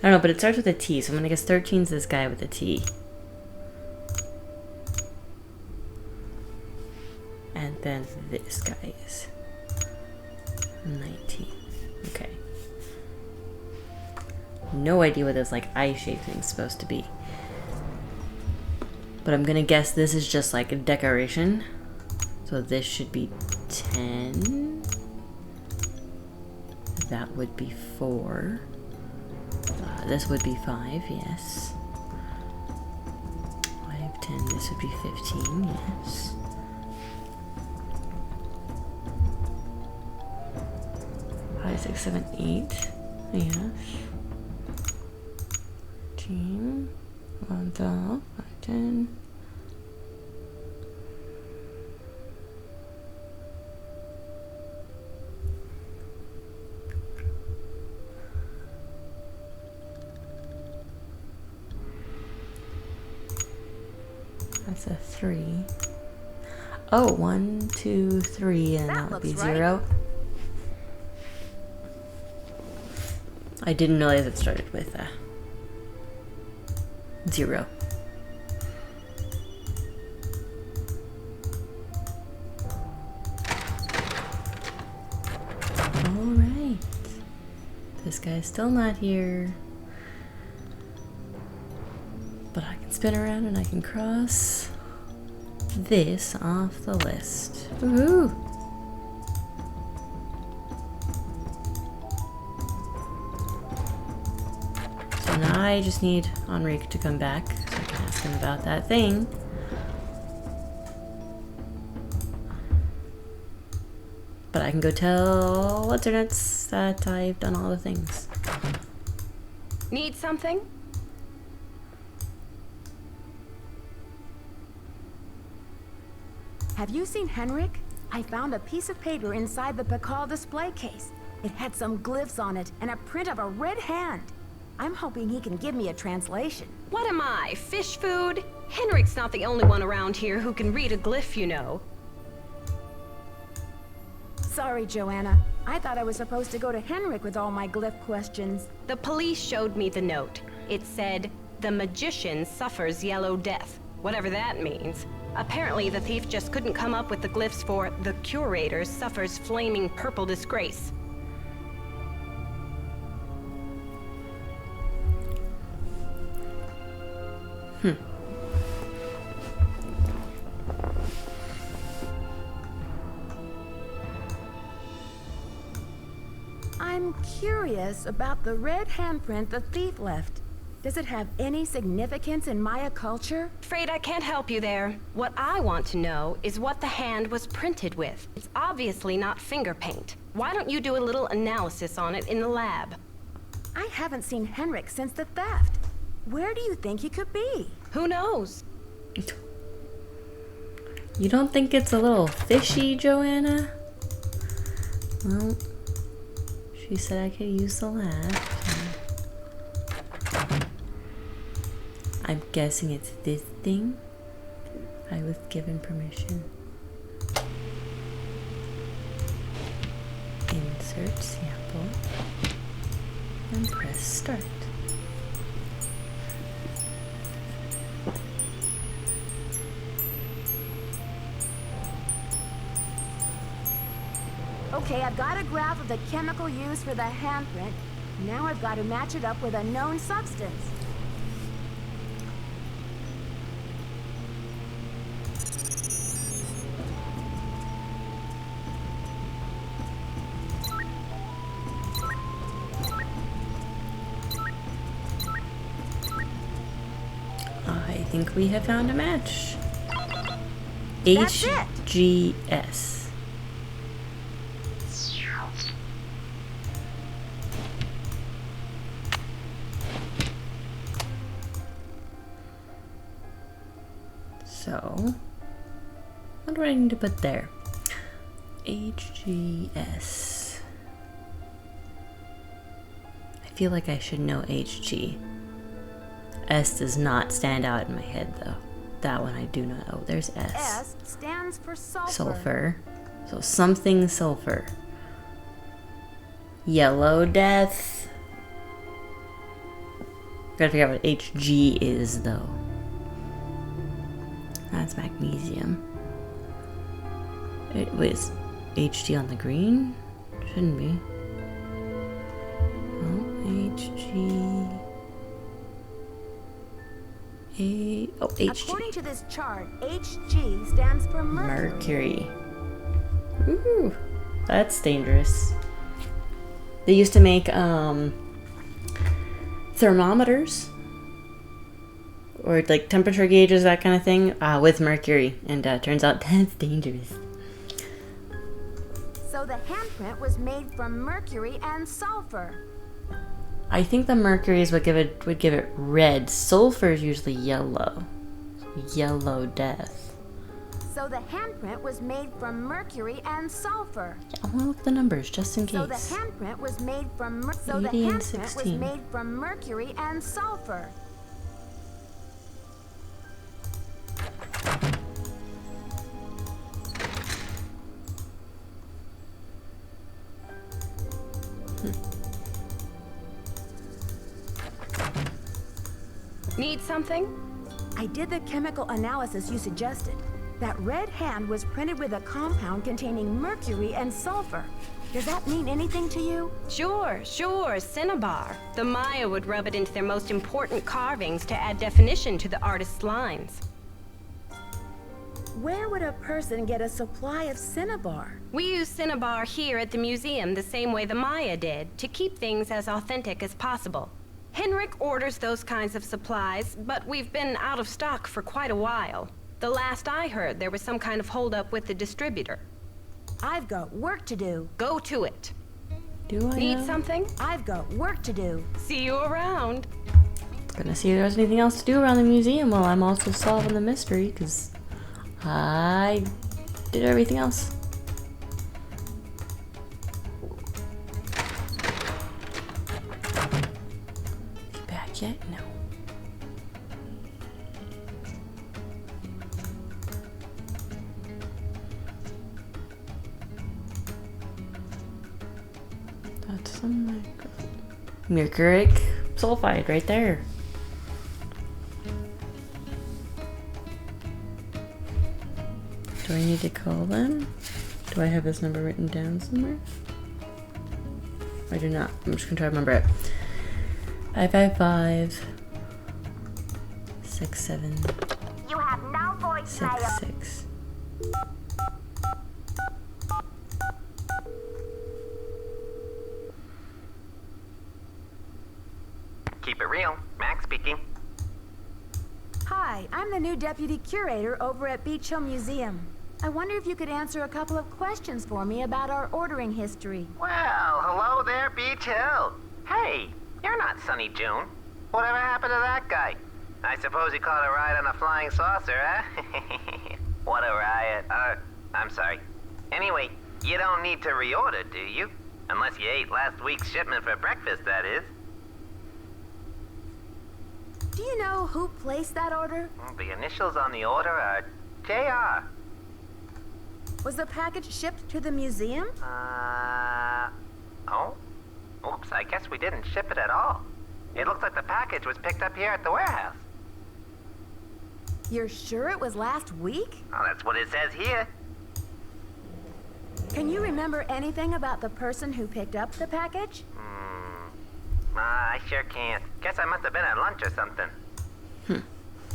don't know, but it starts with a T, so I'm gonna guess 13 is this guy with a T. And then this guy is 19. Okay. No idea what this like eye shape thing's supposed to be. But I'm gonna guess this is just like a decoration. So this should be 10. That would be 4. This would be 5, yes. 5, 10, this would be 15, yes. 5, 6, 7, 8, yes. 13, 11, 12, 10. That's a 3. Oh, 1, 2, 3, and that would be 0. I didn't realize it started with 0. Alright. This guy's still not here. But I can spin around and I can cross this off the list. Woohoo! So now I just need Enrique to come back so I can ask him about that thing. But I can go tell what's her nuts that I've done all the things. Need something? Have you seen Henrik? I found a piece of paper inside the Pakal display case. It had some glyphs on it and a print of a red hand. I'm hoping he can give me a translation. What am I, fish food? Henrik's not the only one around here who can read a glyph, you know. Sorry, Joanna. I thought I was supposed to go to Henrik with all my glyph questions. The police showed me the note. It said, "The magician suffers yellow death," whatever that means. Apparently, the thief just couldn't come up with the glyphs for "the curator suffers flaming purple disgrace." I'm curious about the red handprint the thief left. Does it have any significance in Maya culture? Afraid I can't help you there. What I want to know is what the hand was printed with. It's obviously not finger paint. Why don't you do a little analysis on it in the lab? I haven't seen Henrik since the theft. Where do you think he could be? Who knows? You don't think it's a little fishy, Joanna? Well, she said I could use the lab. I I'm guessing it's this thing. I was given permission. Insert sample and press start. Okay, I've got a graph of the chemical used for the handprint. Now I've got to match it up with a known substance. I think we have found a match. That's it. HGS. So, what do I need to put there? HGS. I feel like I should know HG. S does not stand out in my head though. That one I do not. Oh, there's S. S stands for sulfur. Sulfur. So something sulfur. Yellow death. Gotta figure out what HG is though. That's magnesium. It was HG on the green? Shouldn't be. Oh, HG. HG. According to this chart, HG stands for mercury. Ooh, that's dangerous. They used to make thermometers or like temperature gauges, that kind of thing, with mercury, and turns out that's dangerous. So the handprint was made from mercury and sulfur. I think the mercury is what would give it red. Sulfur is usually yellow. Yellow death. So the handprint was made from mercury and sulfur. Yeah, I want to look at the numbers just in case. So the handprint was made from 80 and 16. mercury and sulfur. Need something? I did the chemical analysis you suggested. That red hand was printed with a compound containing mercury and sulfur. Does that mean anything to you? Sure, cinnabar. The Maya would rub it into their most important carvings to add definition to the artist's lines. Where would a person get a supply of cinnabar? We use cinnabar here at the museum the same way the Maya did, to keep things as authentic as possible. Henrik orders those kinds of supplies, but we've been out of stock for quite a while. The last I heard, there was some kind of holdup with the distributor. I've got work to do. Go to it. Do I Need know? something? I've got work to do. See you around. Gonna see if there's anything else to do around the museum while I'm also solving the mystery, because I did everything else. Back yet? No. That's some mercuric sulfide right there. Do I need to call them? Do I have this number written down somewhere? I do not. I'm just gonna try to remember it. 555 67 You have no voicemail. 66. Keep it real. Max speaking. Hi, I'm the new deputy curator over at Beach Hill Museum. I wonder if you could answer a couple of questions for me about our ordering history. Well, hello there, Beach Hill. Hey, you're not Sonny Joon. Whatever happened to that guy? I suppose he caught a ride on a flying saucer, huh? What a riot. I'm sorry. Anyway, you don't need to reorder, do you? Unless you ate last week's shipment for breakfast, that is. Do you know who placed that order? The initials on the order are JR. Was the package shipped to the museum? Oh? Oops, I guess we didn't ship it at all. It looks like the package was picked up here at the warehouse. You're sure it was last week? Oh, that's what it says here. Can you remember anything about the person who picked up the package? I sure can't. Guess I must have been at lunch or something.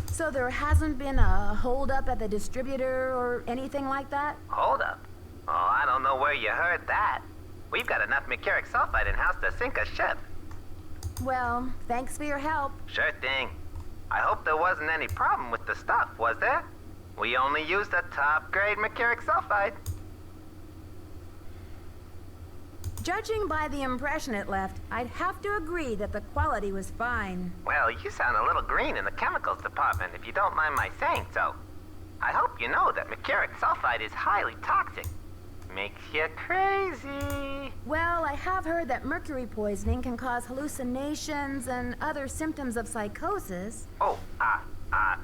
So there hasn't been a holdup at the distributor or anything like that? Hold up. Oh, I don't know where you heard that. We've got enough mercuric sulfide in-house to sink a ship. Well, thanks for your help. Sure thing. I hope there wasn't any problem with the stuff, was there? We only used a top-grade mercuric sulfide. Judging by the impression it left, I'd have to agree that the quality was fine. Well, you sound a little green in the chemicals department, if you don't mind my saying so. I hope you know that mercuric sulfide is highly toxic. Makes you crazy. Well, I have heard that mercury poisoning can cause hallucinations and other symptoms of psychosis. Oh,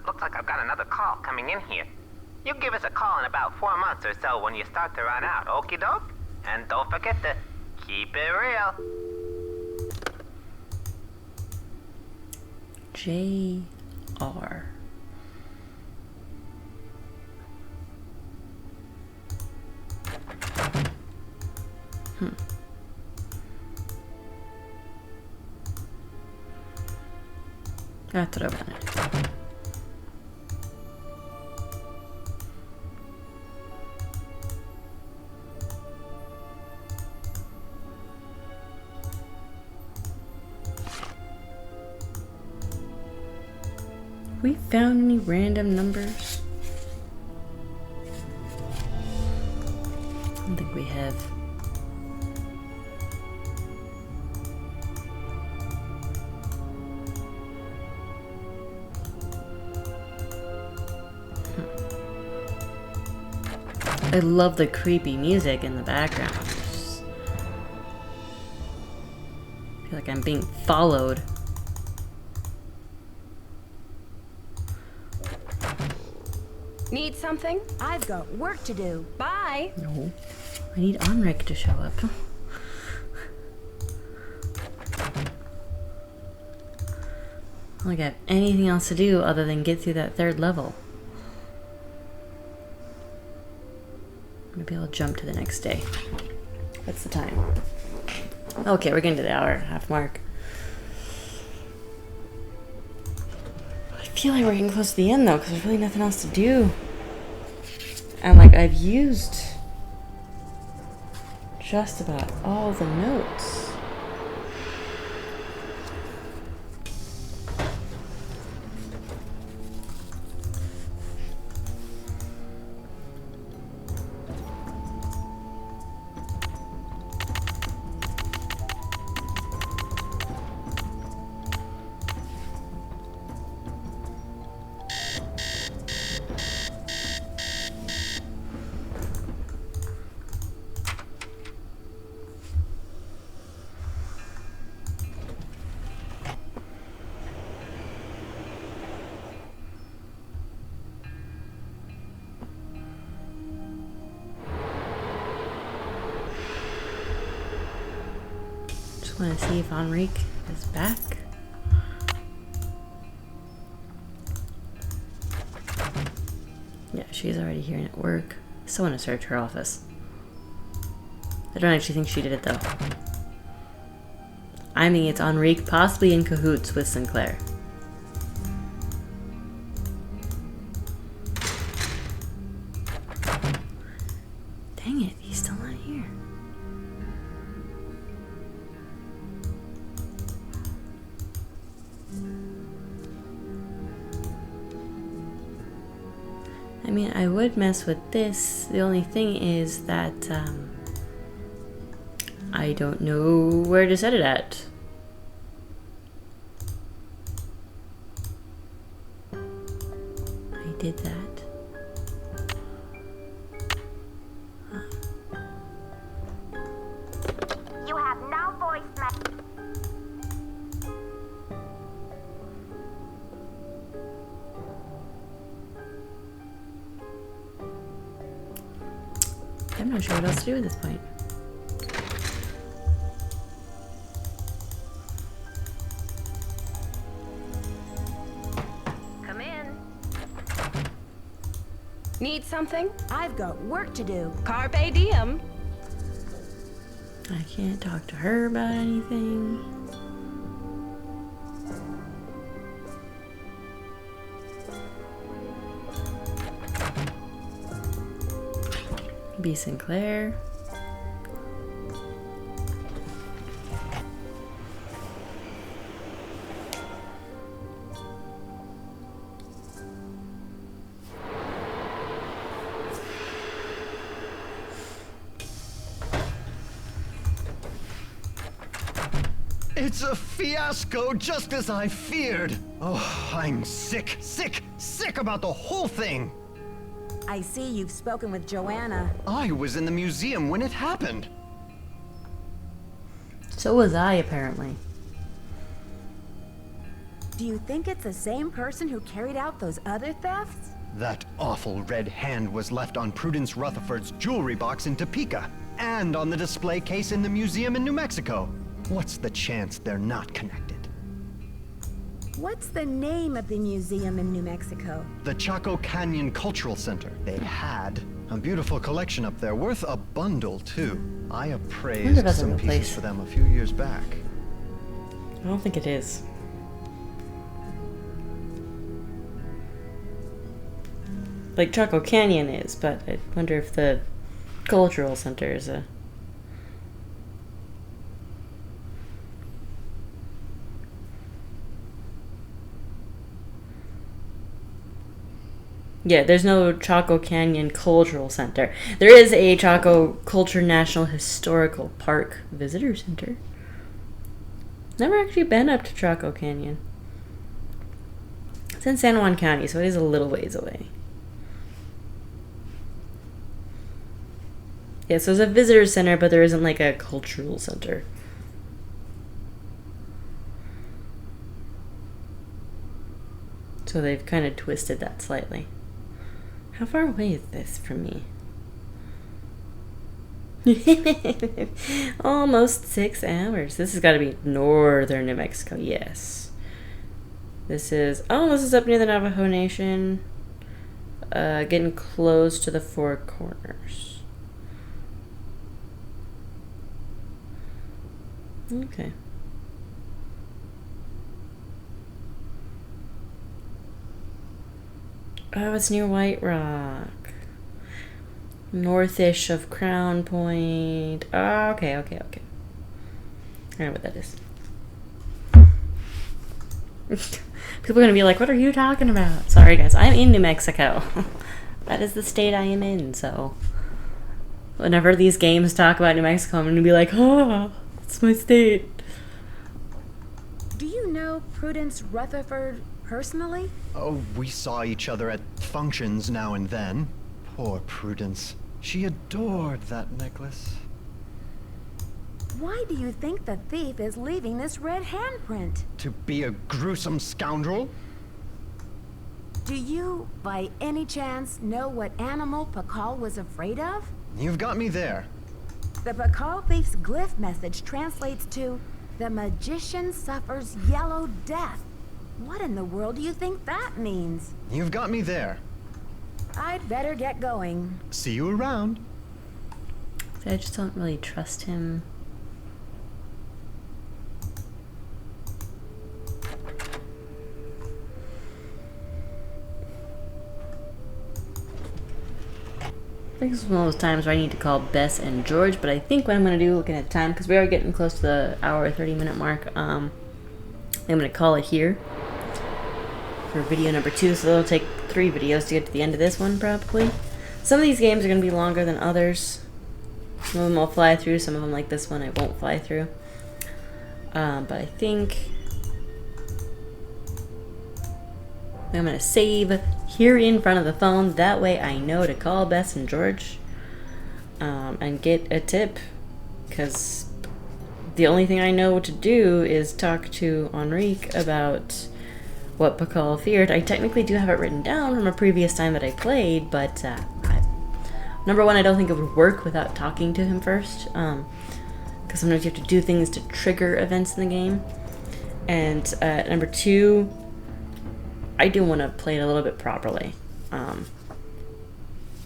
looks like I've got another call coming in here. You give us a call in about 4 months or so when you start to run out, okie doke? And don't forget to keep it real. JR. That's what I wanted. We found any random numbers? I don't think we have. I love the creepy music in the background. I feel like I'm being followed. Need something? I've got work to do. Bye. No. I need Anrik to show up. I don't think I have anything else to do other than get through that 3rd level. Maybe I'll jump to the next day. What's the time? Okay, we're getting to the hour-and-a-half mark. I feel like we're getting close to the end though, because there's really nothing else to do. And like, I've used just about all the notes. Just want to see if Anrik is back. Yeah, she's already here and at work. I still want to search her office. I don't actually think she did it though. I mean, it's Anrik possibly in cahoots with Sinclair. Dang it, he's still not here. I mean, I would mess with this. The only thing is that I don't know where to set it at. I did that. You have no voicemail. I'm not sure what else to do at this point. Come in. Need something? I've got work to do. Carpe diem. I can't talk to her about anything. B. Sinclair. It's a fiasco, just as I feared. Oh, I'm sick about the whole thing. I see you've spoken with Joanna. I was in the museum when it happened. So was I, apparently. Do you think it's the same person who carried out those other thefts? That awful red hand was left on Prudence Rutherford's jewelry box in Topeka, and on the display case in the museum in New Mexico. What's the chance they're not connected? What's the name of the museum in New Mexico? The Chaco Canyon Cultural Center. They had a beautiful collection up there, worth a bundle, too. I wonder appraised if that's a some real pieces place. for them a few years back. I don't think it is. Like Chaco Canyon is, but I wonder if the cultural center is a... Yeah, there's no Chaco Canyon Cultural Center. There is a Chaco Culture National Historical Park Visitor Center. Never actually been up to Chaco Canyon. It's in San Juan County, so it is a little ways away. Yeah, so there's a visitor center, but there isn't like a cultural center. So they've kind of twisted that slightly. How far away is this from me? Almost 6 hours. This has got to be northern New Mexico, yes. This is up near the Navajo Nation. Getting close to the Four Corners. Okay. Oh, it's near White Rock. Northish of Crown Point. Oh, okay. I know what that is. People are going to be like, what are you talking about? Sorry, guys. I'm in New Mexico. That is the state I am in, so... Whenever these games talk about New Mexico, I'm going to be like, oh, it's my state. Do you know Prudence Rutherford personally? Oh, we saw each other at functions now and then. Poor Prudence. She adored that necklace. Why do you think the thief is leaving this red handprint? To be a gruesome scoundrel? Do you, by any chance, know what animal Pakal was afraid of? You've got me there. The Pakal thief's glyph message translates to, "The magician suffers yellow death." What in the world do you think that means? You've got me there. I'd better get going. See you around. I just don't really trust him. I think this is one of those times where I need to call Bess and George, but I think what I'm going to do, looking at the time, because we are getting close to the hour 30-minute mark, I'm going to call it here for video number 2, so it'll take 3 videos to get to the end of this one, probably. Some of these games are going to be longer than others. Some of them I'll fly through, some of them, like this one, I won't fly through. But I think I'm going to save here in front of the phone. That way I know to call Bess and George and get a tip. Because the only thing I know to do is talk to Enrique about what Pakal feared. I technically do have it written down from a previous time that I played, but Number one, I don't think it would work without talking to him first, because sometimes you have to do things to trigger events in the game. And number two, I do want to play it a little bit properly.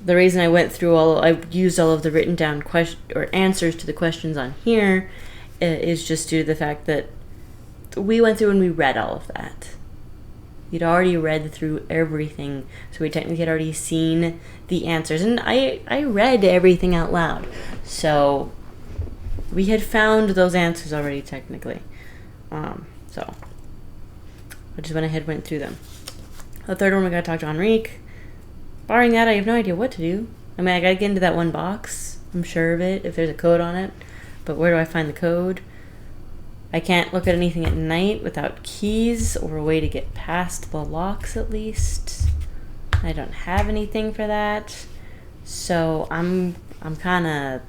The reason I went through I used all of the written down answers to the questions on here is just due to the fact that we went through and we read all of that. We'd already read through everything, so we technically had already seen the answers. And I read everything out loud. So we had found those answers already technically. So I just went ahead and went through them. The third one, we gotta talk to Enrique. Barring that, I have no idea what to do. I mean, I gotta get into that one box. I'm sure of it, if there's a code on it. But where do I find the code? I can't look at anything at night without keys or a way to get past the locks, at least. I don't have anything for that. So I'm kind of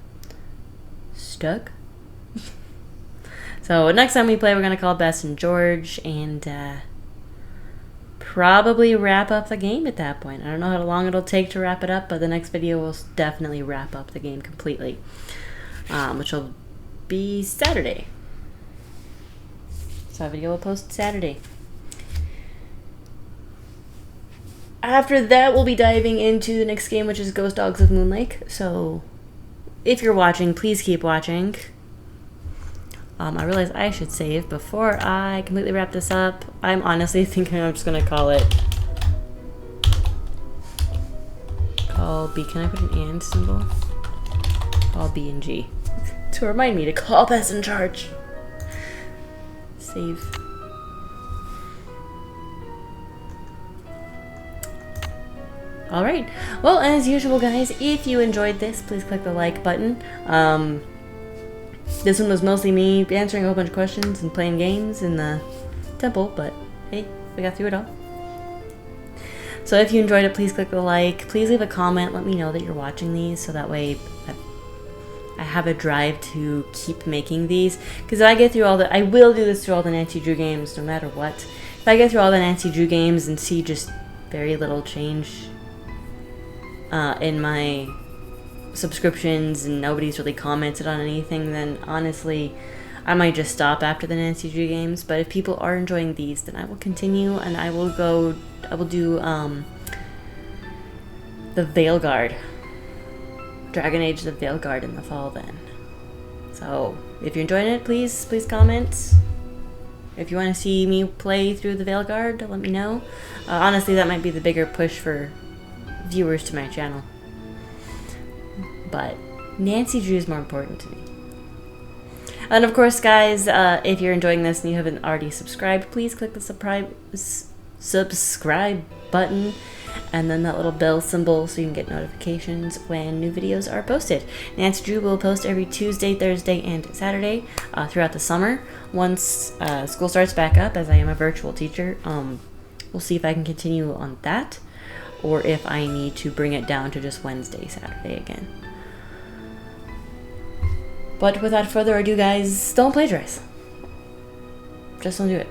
stuck. So next time we play, we're going to call Bess and George and probably wrap up the game at that point. I don't know how long it'll take to wrap it up, but the next video will definitely wrap up the game completely, which will be Saturday. So that video will post Saturday. After that, we'll be diving into the next game, which is Ghost Dogs of Moon Lake. So if you're watching, please keep watching. I realize I should save before I completely wrap this up. I'm honestly thinking I'm just going to call it... Call B. Can I put an and symbol? Call B and G. To remind me to call Bess in charge. Save. Alright. Well, as usual, guys, if you enjoyed this, please click the like button. This one was mostly me answering a whole bunch of questions and playing games in the temple, but hey, we got through it all. So if you enjoyed it, please click the like. Please leave a comment. Let me know that you're watching these, so that way I have a drive to keep making these. Because if I get through I will do this through all the Nancy Drew games, no matter what. If I get through all the Nancy Drew games and see just very little change in my subscriptions and nobody's really commented on anything, then honestly I might just stop after the Nancy Drew games. But if people are enjoying these, then I will continue, and I will do the Veilguard, Dragon Age the Veilguard in the fall then. So if you're enjoying it, please comment. If you want to see me play through the Veilguard, let me know. Honestly, that might be the bigger push for viewers to my channel. But Nancy Drew is more important to me. And of course, guys, if you're enjoying this and you haven't already subscribed, please click the subscribe button and then that little bell symbol so you can get notifications when new videos are posted. Nancy Drew will post every Tuesday, Thursday, and Saturday throughout the summer. Once school starts back up, as I am a virtual teacher, we'll see if I can continue on that or if I need to bring it down to just Wednesday, Saturday again. But without further ado, guys, don't plagiarize. Just don't do it.